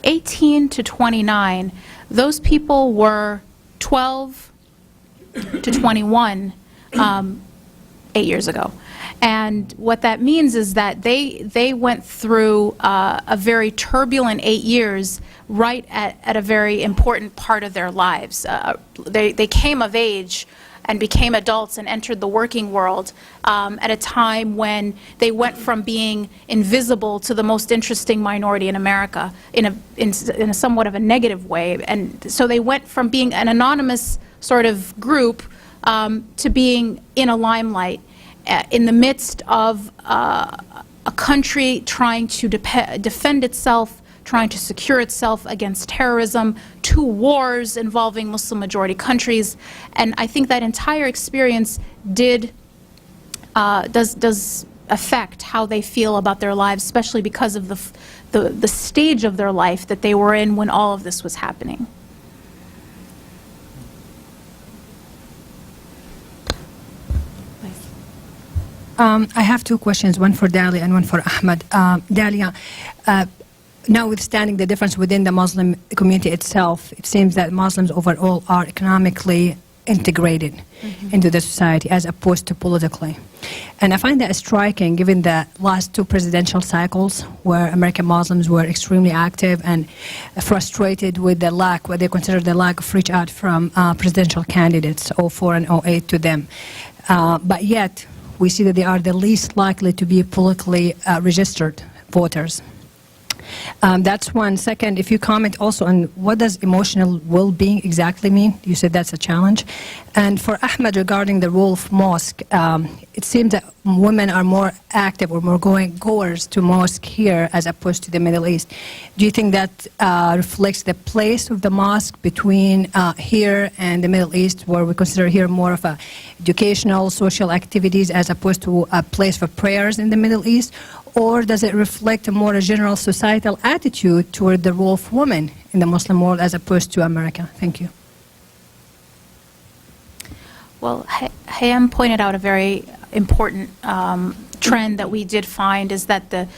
18 to 29, those people were 12 to 21 8 years ago. And what that means is that they went through a very turbulent 8 years right at a very important part of their lives. They came of age and became adults and entered the working world at a time when they went from being invisible to the most interesting minority in America in a somewhat of a negative way. And so they went from being an anonymous sort of group to being in a limelight in the midst of a country trying to defend itself, trying to secure itself against terrorism, 2 wars involving Muslim-majority countries. And I think that entire experience does affect how they feel about their lives, especially because of the stage of their life that they were in when all of this was happening. I have 2 questions, one for Dalia and one for Ahmed. Dalia, notwithstanding the difference within the Muslim community itself, it seems that Muslims overall are economically integrated into the society as opposed to politically. And I find that striking given the last 2 presidential cycles where American Muslims were extremely active and frustrated with the lack, what they consider the lack of reach out from presidential candidates, 04 and 08 to them. But yet, we see that they are the least likely to be politically registered voters. That's one. Second, if you comment also on what does emotional well-being exactly mean? You said that's a challenge. And for Ahmed, regarding the role of mosque, it seems that women are more active or more goers to mosque here as opposed to the Middle East. Do you think that reflects the place of the mosque between here and the Middle East, where we consider here more of a educational, social activities as opposed to a place for prayers in the Middle East? Or does it reflect a more general societal attitude toward the role of women in the Muslim world as opposed to America? Thank you. Well, Hayam pointed out a very important trend that we did find is that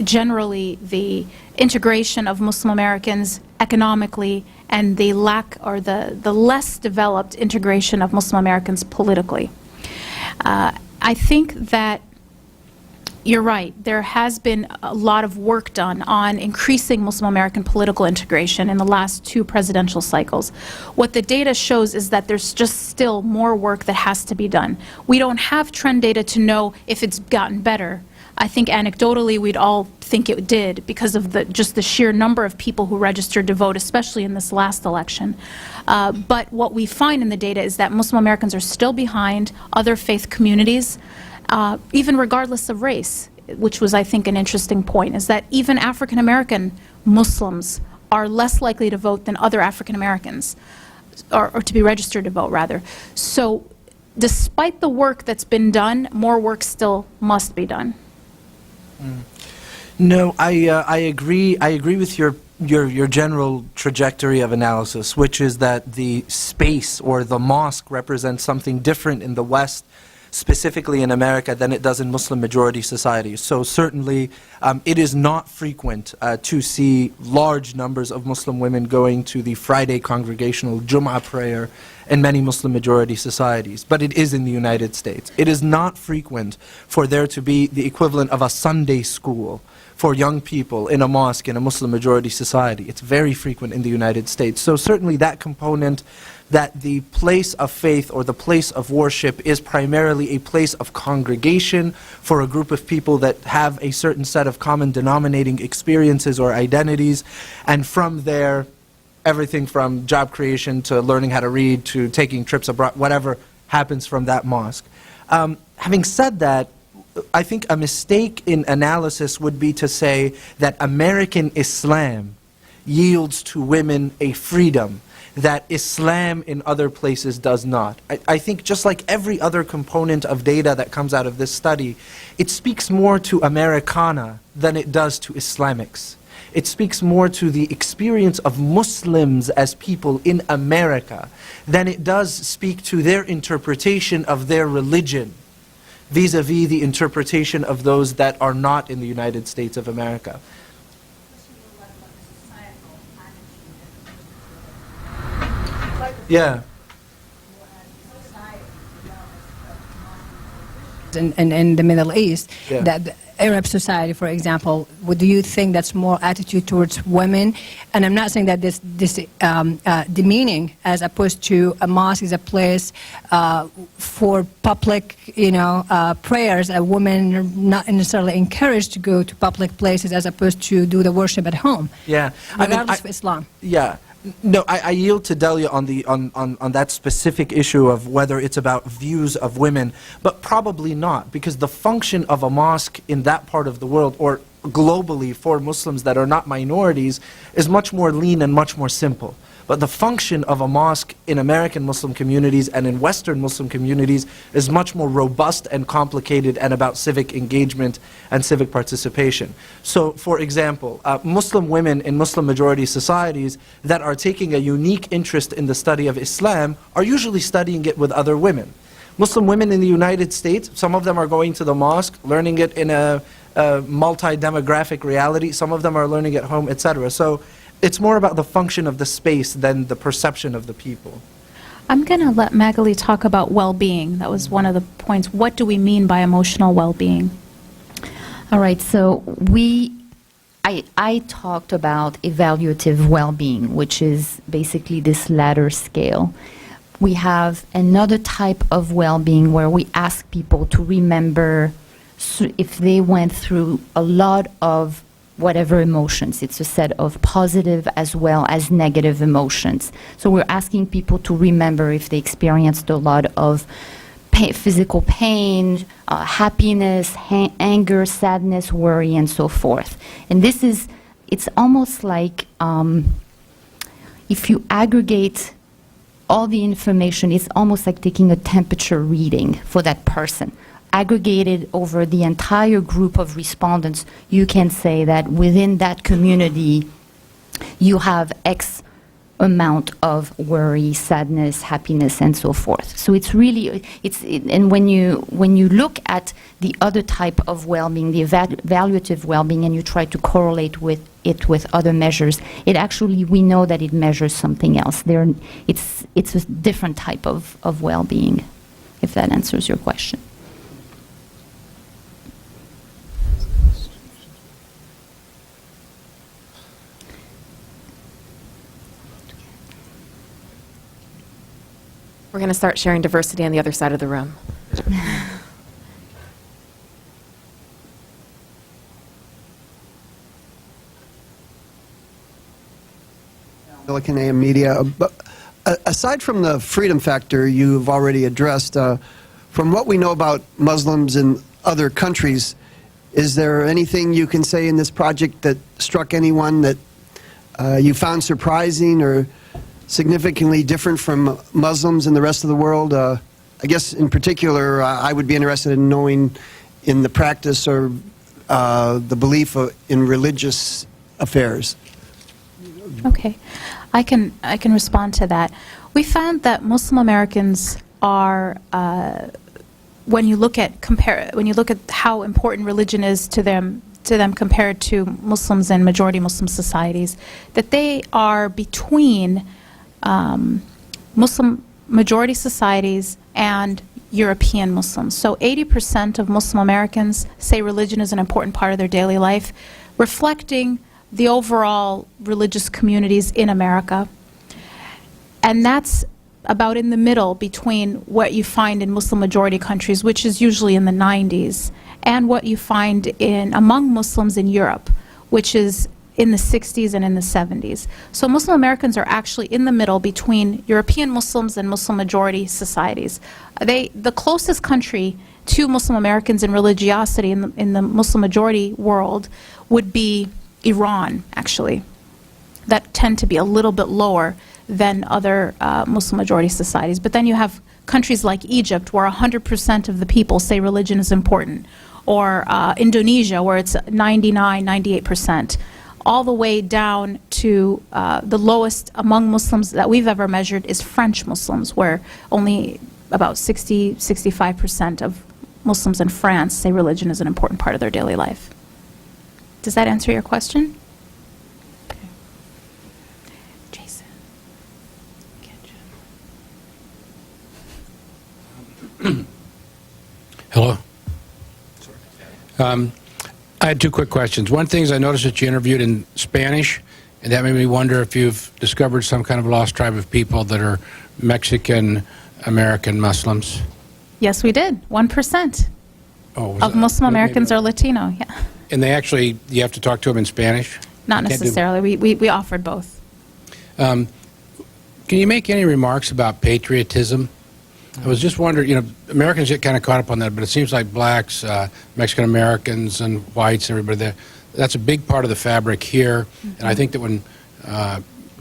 generally the integration of Muslim Americans economically and the lack or the less developed integration of Muslim Americans politically. I think that you're right. There has been a lot of work done on increasing Muslim American political integration in the last 2 presidential cycles. What the data shows is that there's just still more work that has to be done. We don't have trend data to know if it's gotten better. I think anecdotally we'd all think it did because of just the sheer number of people who registered to vote, especially in this last election. But what we find in the data is that Muslim Americans are still behind other faith communities, even regardless of race, which was, I think, an interesting point, is that even African American Muslims are less likely to vote than other African Americans, or to be registered to vote, rather. So despite the work that's been done, more work still must be done. No, I agree. I agree with your general trajectory of analysis, which is that the space or the mosque represents something different in the West, specifically in America, than it does in Muslim-majority societies. So certainly it is not frequent to see large numbers of Muslim women going to the Friday congregational Jum'ah prayer in many Muslim-majority societies, but it is in the United States. It is not frequent for there to be the equivalent of a Sunday school for young people in a mosque in a Muslim-majority society. It's very frequent in the United States. So certainly that component, that the place of faith or the place of worship is primarily a place of congregation for a group of people that have a certain set of common denominating experiences or identities, and from there, everything from job creation to learning how to read to taking trips abroad, whatever happens from that mosque. Having said that, I think a mistake in analysis would be to say that American Islam yields to women a freedom that Islam in other places does not. I think just like every other component of data that comes out of this study, it speaks more to Americana than it does to Islamics. It speaks more to the experience of Muslims as people in America than it does speak to their interpretation of their religion vis-a-vis the interpretation of those that are not in the United States of America. Yeah. In the Middle East, Yeah. that the Arab society, for example, do you think that's more attitude towards women? And I'm not saying that this demeaning, as opposed to a mosque is a place for public, prayers. A women are not necessarily encouraged to go to public places as opposed to do the worship at home. Yeah. Regardless of Islam. Yeah. No, I yield to Dalia on that specific issue of whether it's about views of women, but probably not, because the function of a mosque in that part of the world, or globally for Muslims that are not minorities, is much more lean and much more simple. But the function of a mosque in American Muslim communities and in Western Muslim communities is much more robust and complicated and about civic engagement and civic participation. So, for example, Muslim women in Muslim-majority societies that are taking a unique interest in the study of Islam are usually studying it with other women. Muslim women in the United States, some of them are going to the mosque, learning it in a multi-demographic reality, some of them are learning at home, etc. So it's more about the function of the space than the perception of the people. I'm going to let Magali talk about well-being. That was one of the points. What do we mean by emotional well-being? All right, so I talked about evaluative well-being, which is basically this ladder scale. We have another type of well-being where we ask people to remember if they went through a lot of whatever emotions. It's a set of positive as well as negative emotions. So we're asking people to remember if they experienced a lot of physical pain, happiness, anger, sadness, worry, and so forth. And it's almost like if you aggregate all the information, it's almost like taking a temperature reading for that person. Aggregated over the entire group of respondents, you can say that within that community, you have X amount of worry, sadness, happiness, and so forth. So it's really, and when you look at the other type of well-being, the evaluative well-being, and you try to correlate with it with other measures, it actually, we know that it measures something else. It's a different type of well-being, if that answers your question. We're going to start sharing diversity on the other side of the room. Silicon AM Media. But aside from the freedom factor you've already addressed, from what we know about Muslims in other countries, is there anything you can say in this project that struck anyone that you found surprising or significantly different from Muslims in the rest of the world? I guess in particular, I would be interested in knowing in the practice or the belief in religious affairs. Okay, I can respond to that. We found that Muslim Americans are, when you look at how important religion is to them compared to Muslims and majority Muslim societies, that they are between Muslim majority societies and European Muslims. So 80% of Muslim Americans say religion is an important part of their daily life, reflecting the overall religious communities in America. And that's about in the middle between what you find in Muslim majority countries, which is usually in the 90s, and what you find among Muslims in Europe, which is in the 60s and in the 70s. So Muslim Americans are actually in the middle between European Muslims and Muslim majority societies. The closest country to Muslim Americans in religiosity in the Muslim majority world would be Iran, actually, that tend to be a little bit lower than other Muslim majority societies. But then you have countries like Egypt, where 100% of the people say religion is important, or Indonesia, where it's 99, 98%. All the way down to the lowest among Muslims that we've ever measured is French Muslims, where only about 65% of Muslims in France say religion is an important part of their daily life. Does that answer your question? Okay. Jason. Hello. I had two quick questions. One thing is I noticed that you interviewed in Spanish, and that made me wonder if you've discovered some kind of lost tribe of people that are Mexican-American Muslims. Yes, we did. 1% of Muslim Americans are Latino. Yeah. And they actually, you have to talk to them in Spanish? Not necessarily. We offered both. Can you make any remarks about patriotism? I was just wondering, Americans get kind of caught up on that, but it seems like blacks, Mexican Americans, and whites, everybody there, that's a big part of the fabric here. And I think that when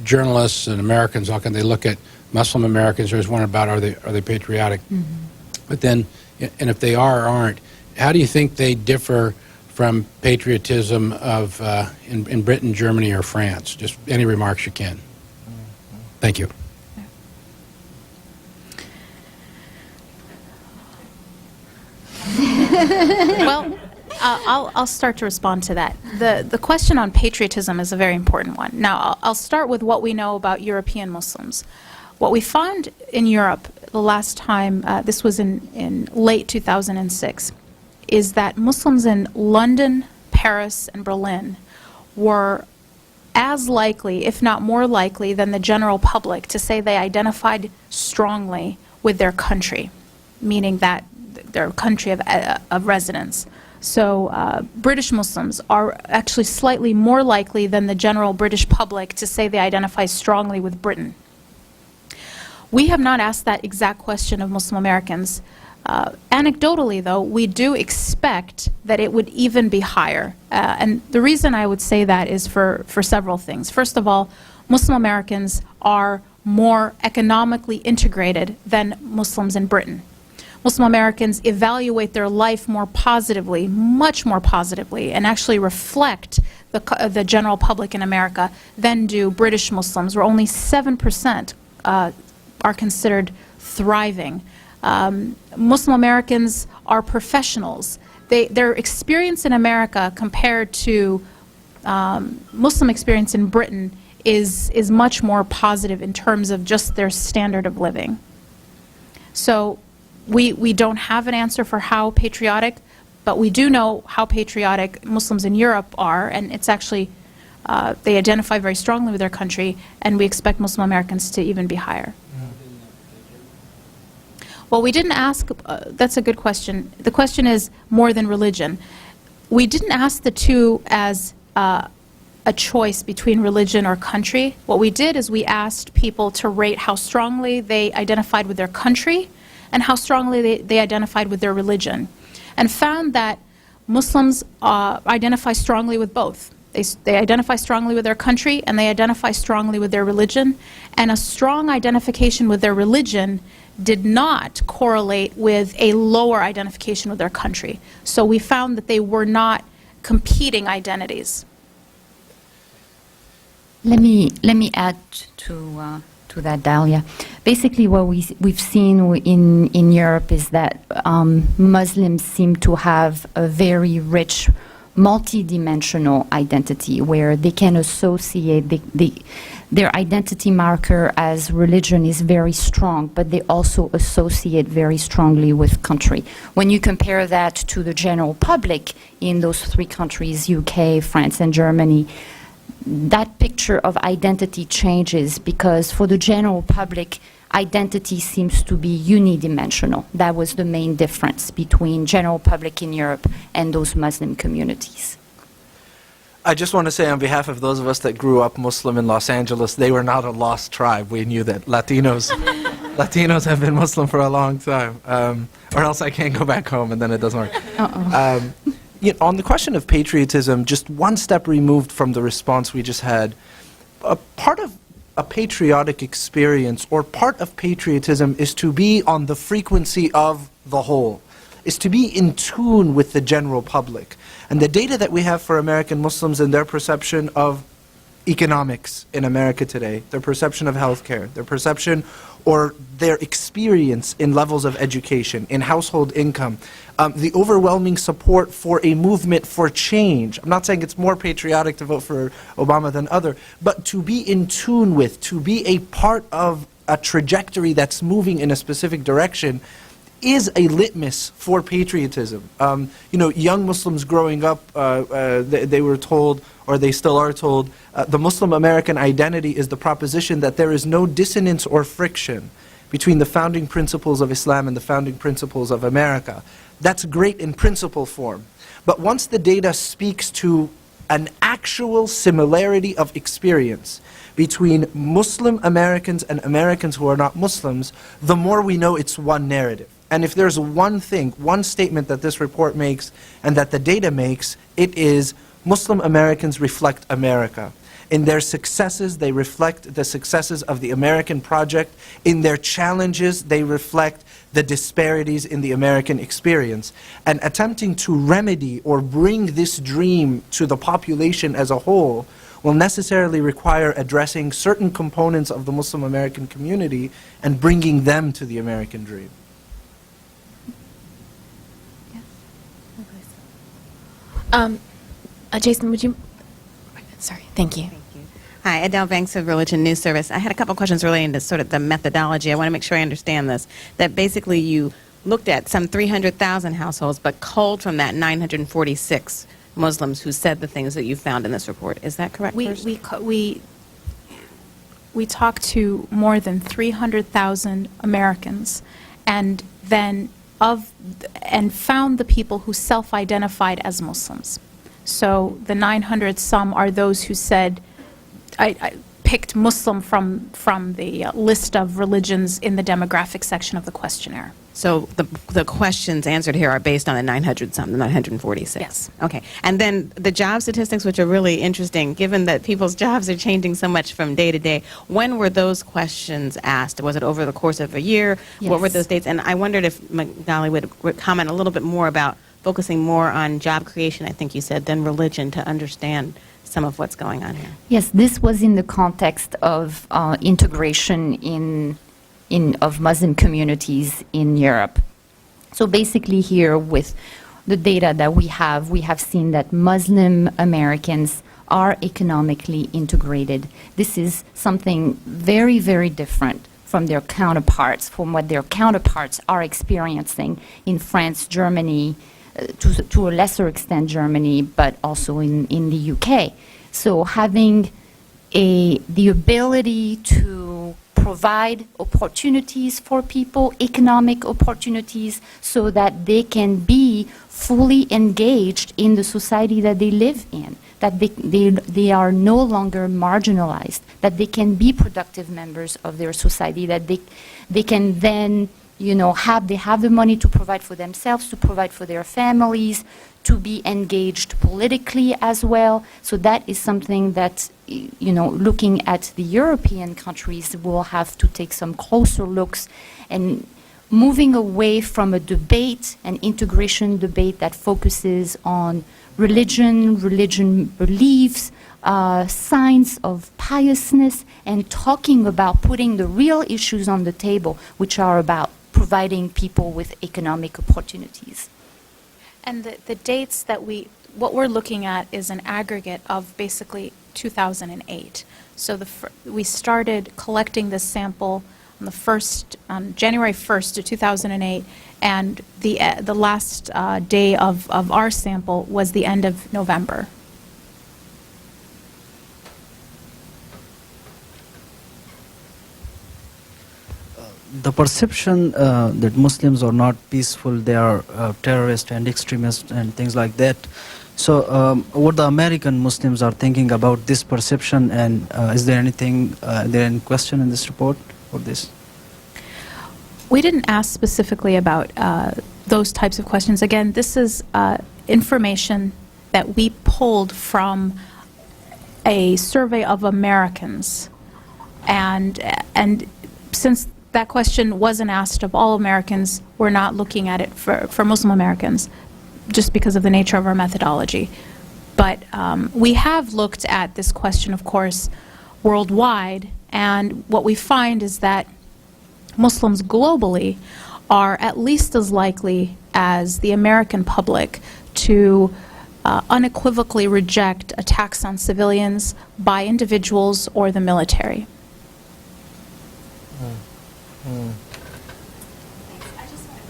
journalists and Americans, they look at Muslim Americans, there's one about are they patriotic? But then, and if they are or aren't, how do you think they differ from patriotism of in Britain, Germany, or France? Just any remarks you can. Thank you. Well, I'll start to respond to that. The question on patriotism is a very important one. Now, I'll start with what we know about European Muslims. What we found in Europe the last time, this was in late 2006, is that Muslims in London, Paris, and Berlin were as likely, if not more likely, than the general public to say they identified strongly with their country, meaning that their country of residence. So British Muslims are actually slightly more likely than the general British public to say they identify strongly with Britain. We have not asked that exact question of Muslim Americans. Anecdotally, though, we do expect that it would even be higher. And the reason I would say that is for several things. First of all, Muslim Americans are more economically integrated than Muslims in Britain. Muslim Americans evaluate their life more positively, much more positively, and actually reflect the general public in America than do British Muslims, where only 7% are considered thriving. Muslim Americans are professionals. Their experience in America compared to Muslim experience in Britain is much more positive in terms of just their standard of living. So we don't have an answer for how patriotic, but we do know how patriotic Muslims in Europe are, and it's actually, they identify very strongly with their country, and we expect Muslim Americans to even be higher. Well, we didn't ask, that's a good question. The question is more than religion. We didn't ask the two as a choice between religion or country. What we did is we asked people to rate how strongly they identified with their country and how strongly they identified with their religion, and found that Muslims identify strongly with both. They identify strongly with their country and they identify strongly with their religion, and a strong identification with their religion did not correlate with a lower identification with their country. So we found that they were not competing identities. Let me add to that, Dalia. Basically, what we've seen in Europe is that Muslims seem to have a very rich, multidimensional identity where they can associate their identity marker as religion is very strong, but they also associate very strongly with country. When you compare that to the general public in those three countries, UK, France, and Germany, that picture of identity changes because for the general public, identity seems to be unidimensional. That was the main difference between general public in Europe and those Muslim communities. I just want to say on behalf of those of us that grew up Muslim in Los Angeles, they were not a lost tribe. We knew that Latinos have been Muslim for a long time, or else I can't go back home and then it doesn't work. On the question of patriotism, just one step removed from the response we just had, part of a patriotic experience or part of patriotism is to be on the frequency of the whole, is to be in tune with the general public. And the data that we have for American Muslims and their perception of economics in America today, their perception of healthcare, their perception or their experience in levels of education, in household income, the overwhelming support for a movement for change. I'm not saying it's more patriotic to vote for Obama than other, but to be in tune with, to be a part of a trajectory that's moving in a specific direction is a litmus for patriotism. Young Muslims growing up, they were told, or they still are told, the Muslim American identity is the proposition that there is no dissonance or friction between the founding principles of Islam and the founding principles of America. That's great in principle form. But once the data speaks to an actual similarity of experience between Muslim Americans and Americans who are not Muslims, the more we know it's one narrative. And if there's one thing, one statement that this report makes and that the data makes, it is Muslim Americans reflect America. In their successes, they reflect the successes of the American project. In their challenges, they reflect the disparities in the American experience. And attempting to remedy or bring this dream to the population as a whole will necessarily require addressing certain components of the Muslim American community and bringing them to the American dream. Jason, would you? Sorry, thank you. Hi, Adele Banks of Religion News Service. I had a couple questions relating to sort of the methodology. I want to make sure I understand this. That basically you looked at some 300,000 households, but culled from that 946 Muslims who said the things that you found in this report. Is that correct? We talked to more than 300,000 Americans, and then found the people who self-identified as Muslims. So the 900 some are those who said, picked Muslim from the list of religions in the demographic section of the questionnaire. So the questions answered here are based on the 900-something, the 946? Yes. Okay. And then the job statistics, which are really interesting, given that people's jobs are changing so much from day to day, when were those questions asked? Was it over the course of a year? Yes. What were those dates? And I wondered if Magali would comment a little bit more about focusing more on job creation, I think you said, than religion, to understand some of what's going on here. Yes, this was in the context of integration of Muslim communities in Europe. So basically here with the data that we have seen that Muslim Americans are economically integrated. This is something very, very different from their counterparts, from what their counterparts are experiencing in France, Germany, to a lesser extent Germany, but also in the UK. So having the ability to provide opportunities for people, economic opportunities, so that they can be fully engaged in the society that they live in, that they are no longer marginalized, that they can be productive members of their society, that they can then they have the money to provide for themselves, to provide for their families, to be engaged politically as well. So that is something that, looking at the European countries, we'll have to take some closer looks and moving away from a debate, an integration debate that focuses on religion beliefs, signs of piousness, and talking about putting the real issues on the table, which are about providing people with economic opportunities. And the dates that what we're looking at is an aggregate of basically 2008. So we started collecting this sample on January 1st of 2008, and the last day of our sample was the end of November. The perception that Muslims are not peaceful, they are terrorists and extremists and things like that. So what the American Muslims are thinking about this perception, and is there any question in this report for this? We didn't ask specifically about those types of questions. Again, this is information that we pulled from a survey of Americans, and since that question wasn't asked of all Americans, we're not looking at it for Muslim Americans, just because of the nature of our methodology. But we have looked at this question, of course, worldwide, and what we find is that Muslims globally are at least as likely as the American public to unequivocally reject attacks on civilians by individuals or the military.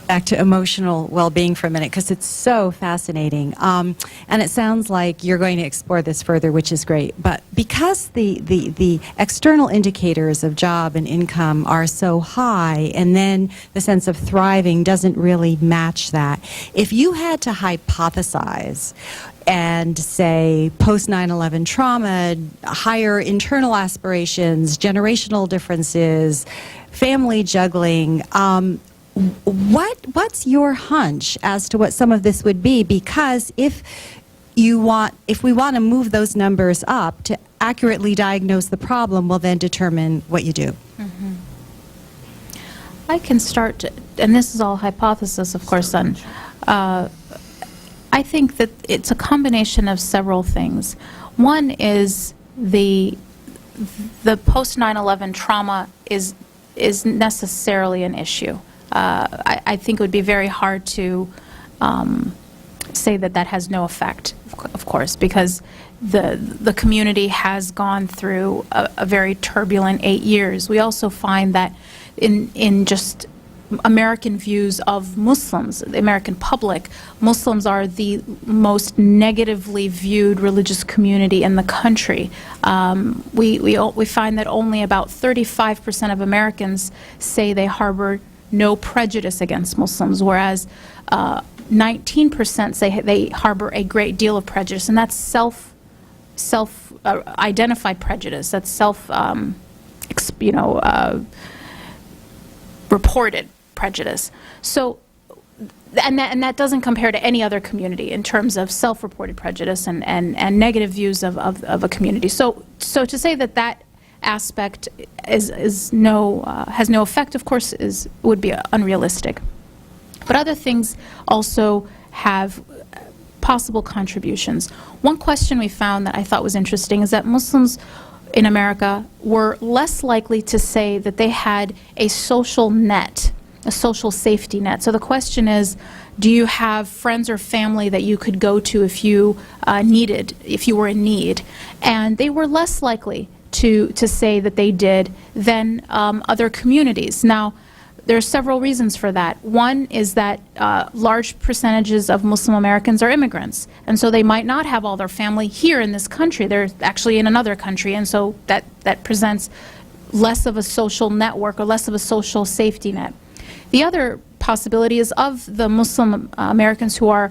Back to emotional well-being for a minute, because it's so fascinating. And it sounds like you're going to explore this further, which is great. But because the external indicators of job and income are so high, and then the sense of thriving doesn't really match that, if you had to hypothesize and say post 9/11 trauma, higher internal aspirations, generational differences, family juggling, what's your hunch as to what some of this would be? Because if we want to move those numbers up to accurately diagnose the problem, will then determine what you do. Mm-hmm. I can start, and this is all hypothesis, of course, then. I think that it's a combination of several things. One is the post 9/11 trauma is necessarily an issue. I think it would be very hard to say that has no effect, of course, because the community has gone through a very turbulent 8 years. We also find that in just American views of Muslims, the American public, Muslims are the most negatively viewed religious community in the country. We find that only about 35% of Americans say they harbor no prejudice against Muslims, whereas 19% say they harbor a great deal of prejudice, and that's identified prejudice. That's reported prejudice. So, and that doesn't compare to any other community in terms of self-reported prejudice and negative views of a community. So to say that aspect has no effect, of course, would be unrealistic. But other things also have possible contributions. One question we found that I thought was interesting is that Muslims in America were less likely to say that they had a social net, a social safety net. So the question is, do you have friends or family that you could go to if you if you were in need? And they were less likely to say that they did than other communities. Now, there are several reasons for that. One is that large percentages of Muslim Americans are immigrants, and so they might not have all their family here in this country. They're actually in another country, and so that presents less of a social network or less of a social safety net. The other possibility is of the Muslim Americans who are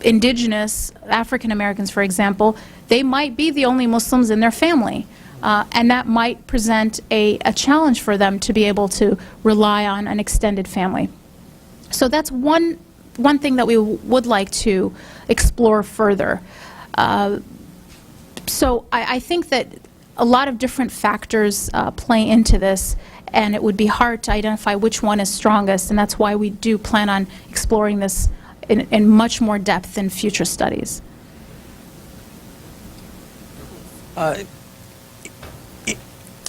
indigenous, African Americans, for example, they might be the only Muslims in their family. And that might present a challenge for them to be able to rely on an extended family. So that's one thing that we would like to explore further. So I think that a lot of different factors play into this, and it would be hard to identify which one is strongest, and that's why we do plan on exploring this in much more depth in future studies.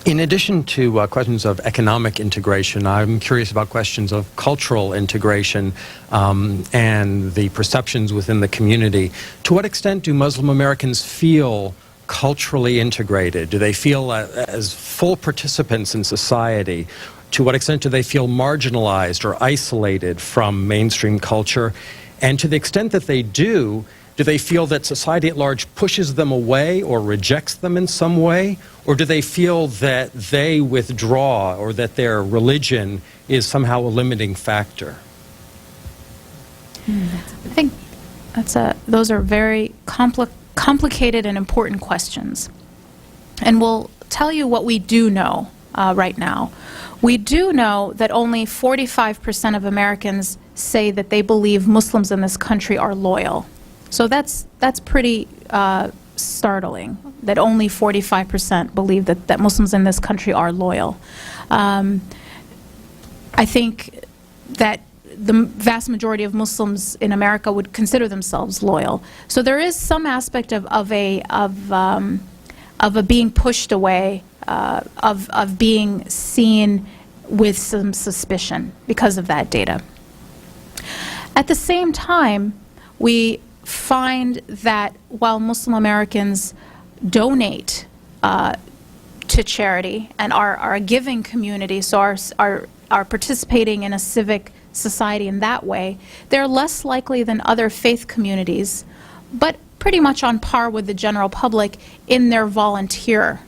In addition to questions of economic integration, I'm curious about questions of cultural integration and the perceptions within the community. To what extent do Muslim Americans feel culturally integrated? Do they feel as full participants in society? To what extent do they feel marginalized or isolated from mainstream culture? And to the extent that they do they feel that society at large pushes them away or rejects them in some way? Or do they feel that they withdraw or that their religion is somehow a limiting factor? I think those are very complicated and important questions. And we'll tell you what we do know right now. We do know that only 45% of Americans say that they believe Muslims in this country are loyal. So that's pretty startling, that only 45% believe that Muslims in this country are loyal. I think that the vast majority of Muslims in America would consider themselves loyal. So there is some aspect of a being pushed away, of being seen with some suspicion because of that data. At the same time, we find that while Muslim Americans donate to charity and are a giving community, so are participating in a civic society in that way, they're less likely than other faith communities, but pretty much on par with the general public in their volunteer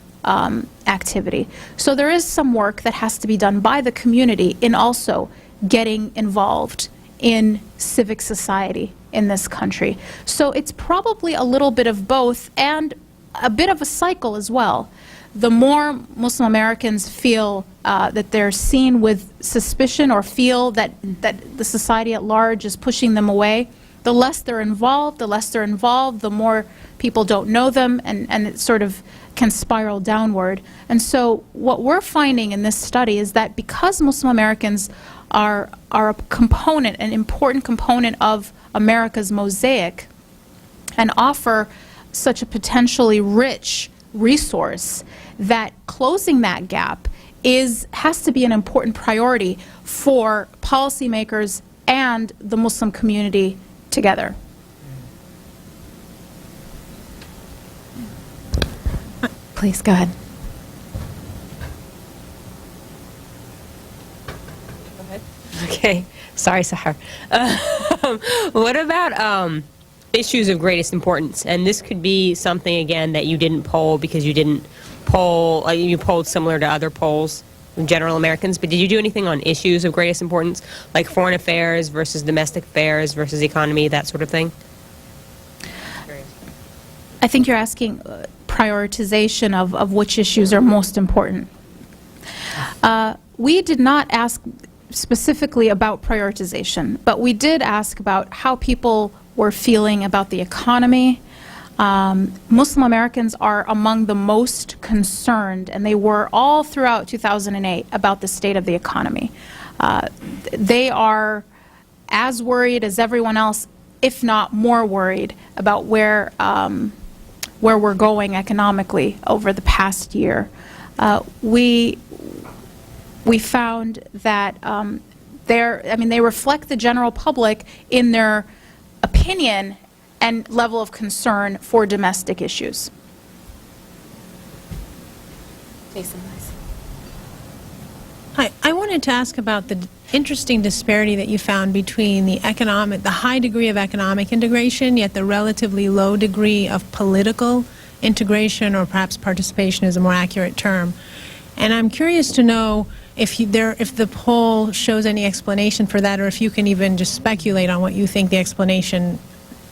activity. So there is some work that has to be done by the community in also getting involved in civic society in this country. So it's probably a little bit of both and a bit of a cycle as well. The more Muslim Americans feel that they're seen with suspicion or feel that the society at large is pushing them away, the less they're involved. The more people don't know them, and it sort of can spiral downward. And so what we're finding in this study is that because Muslim Americans are a component, an important component of America's mosaic, and offer such a potentially rich resource, that closing that gap has to be an important priority for policymakers and the Muslim community together. Please, go ahead. Okay, sorry, Sahar. What about issues of greatest importance? And this could be something, again, that you didn't poll because you didn't poll, you polled similar to other polls in general Americans, but did you do anything on issues of greatest importance, like foreign affairs versus domestic affairs versus economy, that sort of thing? I think you're asking prioritization of which issues are most important. We did not ask specifically about prioritization, but we did ask about how people were feeling about the economy. Muslim Americans are among the most concerned, and they were all throughout 2008 about the state of the economy. They are as worried as everyone else, if not more worried, about where we're going economically over the past year. We found that they reflect the general public in their opinion and level of concern for domestic issues. I wanted to ask about the interesting disparity that you found between the high degree of economic integration, yet the relatively low degree of political integration, or perhaps participation is a more accurate term. And I'm curious to know if the poll shows any explanation for that, or if you can even just speculate on what you think the explanation.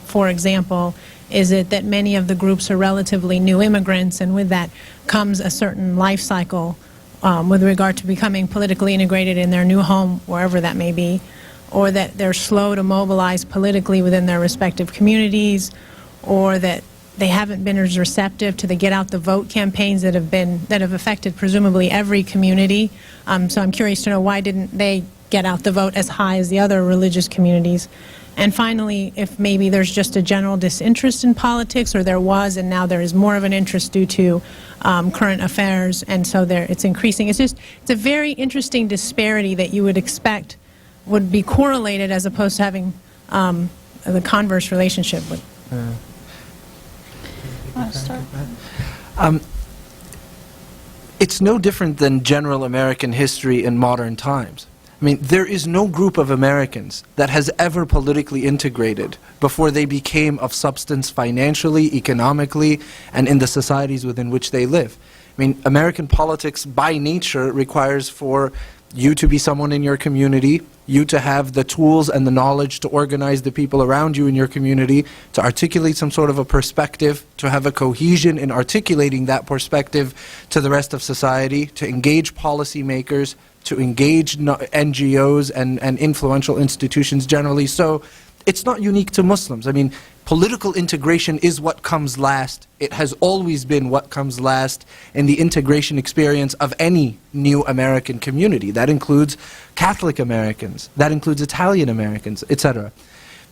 For example, is it that many of the groups are relatively new immigrants, and with that comes a certain life cycle with regard to becoming politically integrated in their new home, wherever that may be, or that they're slow to mobilize politically within their respective communities, or that they haven't been as receptive to the get out the vote campaigns that have affected presumably every community. So I'm curious to know, why didn't they get out the vote as high as the other religious communities? And finally, if maybe there's just a general disinterest in politics, or there was and now there is more of an interest due to current affairs, and so it's increasing. It's a very interesting disparity that you would expect would be correlated, as opposed to having the converse relationship with. It's no different than general American history in modern times. I mean, there is no group of Americans that has ever politically integrated before they became of substance financially, economically, and in the societies within which they live. I mean, American politics by nature requires for you to be someone in your community, you to have the tools and the knowledge to organize the people around you in your community, to articulate some sort of a perspective, to have a cohesion in articulating that perspective to the rest of society, to engage policymakers, to engage NGOs and influential institutions generally. So it's not unique to Muslims. I mean, political integration is what comes last. It has always been what comes last in the integration experience of any new American community. That includes Catholic Americans, that includes Italian Americans, etc.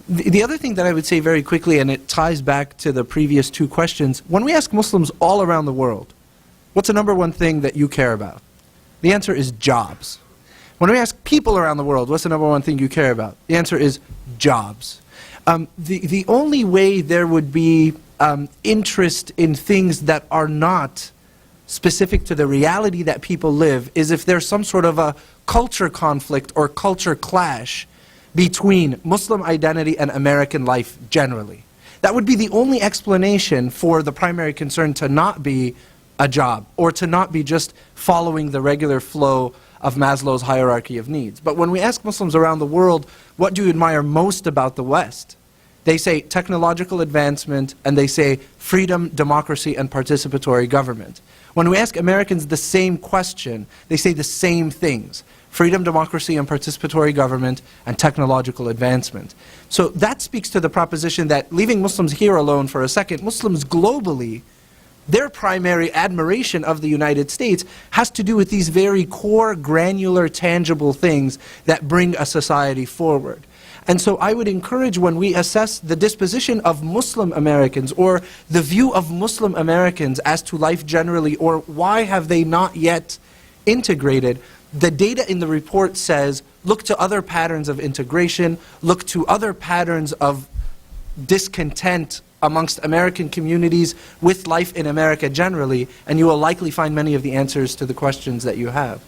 The other thing that I would say very quickly, and it ties back to the previous two questions, when we ask Muslims all around the world, what's the number one thing that you care about? The answer is jobs. When we ask people around the world, what's the number one thing you care about? The answer is jobs. The only way there would be interest in things that are not specific to the reality that people live is if there's some sort of a culture conflict or culture clash between Muslim identity and American life generally. That would be the only explanation for the primary concern to not be a job, or to not be just following the regular flow of Maslow's hierarchy of needs. But when we ask Muslims around the world, what do you admire most about the West? They say technological advancement, and they say freedom, democracy, and participatory government. When we ask Americans the same question, they say the same things: freedom, democracy, and participatory government, and technological advancement. So that speaks to the proposition that, leaving Muslims here alone for a second, Muslims globally, their primary admiration of the United States has to do with these very core, granular, tangible things that bring a society forward. And so I would encourage, when we assess the disposition of Muslim Americans, or the view of Muslim Americans as to life generally, or why have they not yet integrated, the data in the report says, look to other patterns of integration, look to other patterns of discontent amongst American communities with life in America generally, and you will likely find many of the answers to the questions that you have.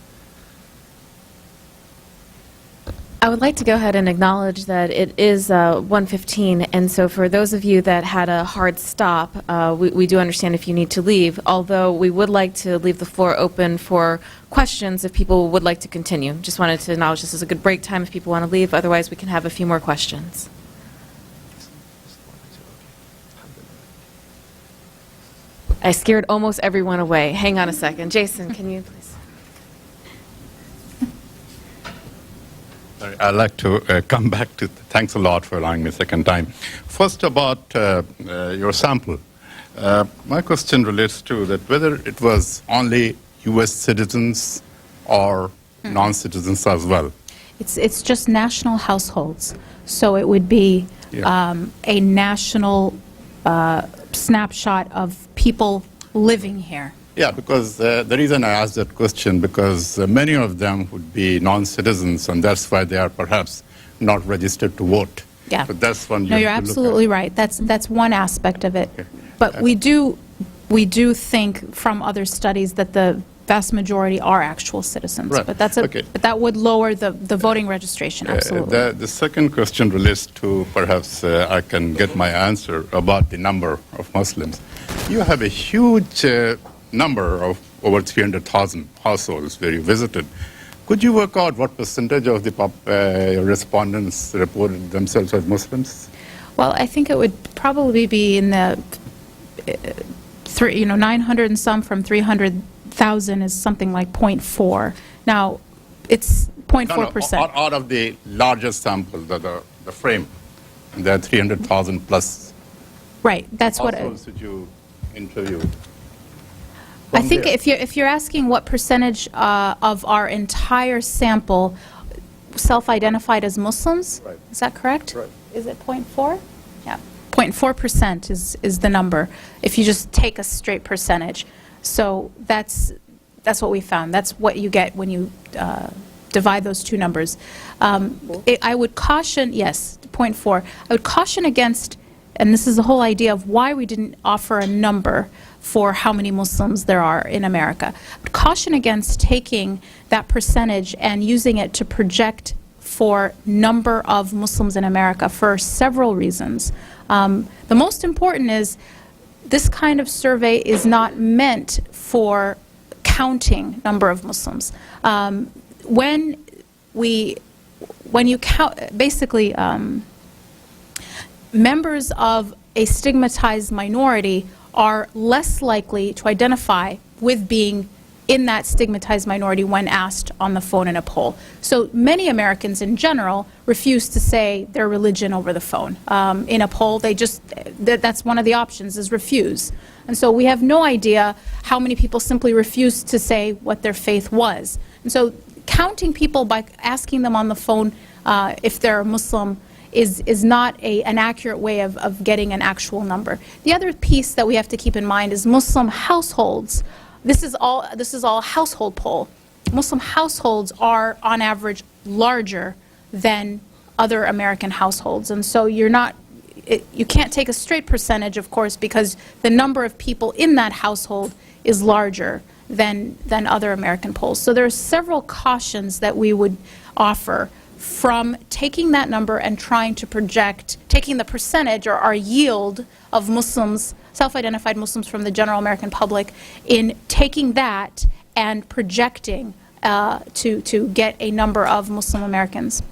I would like to go ahead and acknowledge that it is 1:15, and so for those of you that had a hard stop, we do understand if you need to leave, although we would like to leave the floor open for questions if people would like to continue. Just wanted to acknowledge this is a good break time if people want to leave, otherwise we can have a few more questions. I scared almost everyone away. Hang on a second. Jason, can you please? I'd like to come back to, thanks a lot for allowing me a second time. First about your sample. My question relates to that whether it was only U.S. citizens or non-citizens as well. It's just national households. So it would be a national snapshot of people living here. Yeah, because the reason I asked that question, because many of them would be non-citizens, and that's why they are perhaps not registered to vote. Yeah. But that's one. No, you're absolutely right. That's one aspect of it. Okay. But we do think from other studies that the vast majority are actual citizens. Right. But but that would lower the voting registration. Absolutely. The second question relates to, perhaps I can get my answer about the number of Muslims. You have a huge number of over 300,000 households where you visited. Could you work out what percentage of the your respondents reported themselves as Muslims? Well, I think it would probably be in the 900 and some from 300,000 is something like 0.4. Now, it's 0.4%. No, out of the largest sample, the frame, there are 300,000 plus. Right. That's what. Households did you interview? I think if you're asking what percentage of our entire sample self-identified as Muslims, right. Is that correct? Right. Is it 0.4? Yeah, 0.4% is the number. If you just take a straight percentage, so that's what we found. That's what you get when you divide those two numbers. I would caution, yes, 0.4. I would caution against, and this is the whole idea of why we didn't offer a number for how many Muslims there are in America. Caution against taking that percentage and using it to project for number of Muslims in America for several reasons. The most important is this kind of survey is not meant for counting number of Muslims. When you count, basically, members of a stigmatized minority are less likely to identify with being in that stigmatized minority when asked on the phone in a poll. So many Americans in general refuse to say their religion over the phone. In a poll, that's one of the options, is refuse. And so we have no idea how many people simply refuse to say what their faith was. And so counting people by asking them on the phone if they're Muslim is not an accurate way of getting an actual number. The other piece that we have to keep in mind is Muslim households. This is all household poll. Muslim households are on average larger than other American households, and so you can't take a straight percentage, of course, because the number of people in that household is larger than other American polls. So there are several cautions that we would offer from taking that number and trying to project, taking the percentage or our yield of Muslims, self-identified Muslims from the general American public, in taking that and projecting to get a number of Muslim Americans.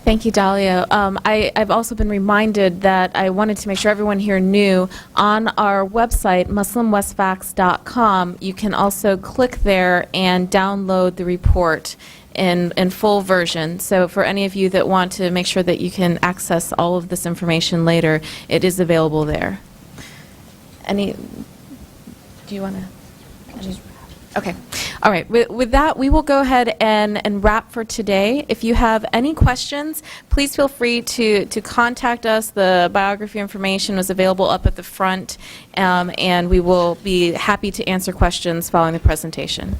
Thank you, Dalia. I've also been reminded that I wanted to make sure everyone here knew on our website, MuslimWestFacts.com, you can also click there and download the report in full version. So for any of you that want to make sure that you can access all of this information later, it is available there. Do you want to? Okay. All right. With that, we will go ahead and wrap for today. If you have any questions, please feel free to contact us. The biography information is available up at the front, and we will be happy to answer questions following the presentation.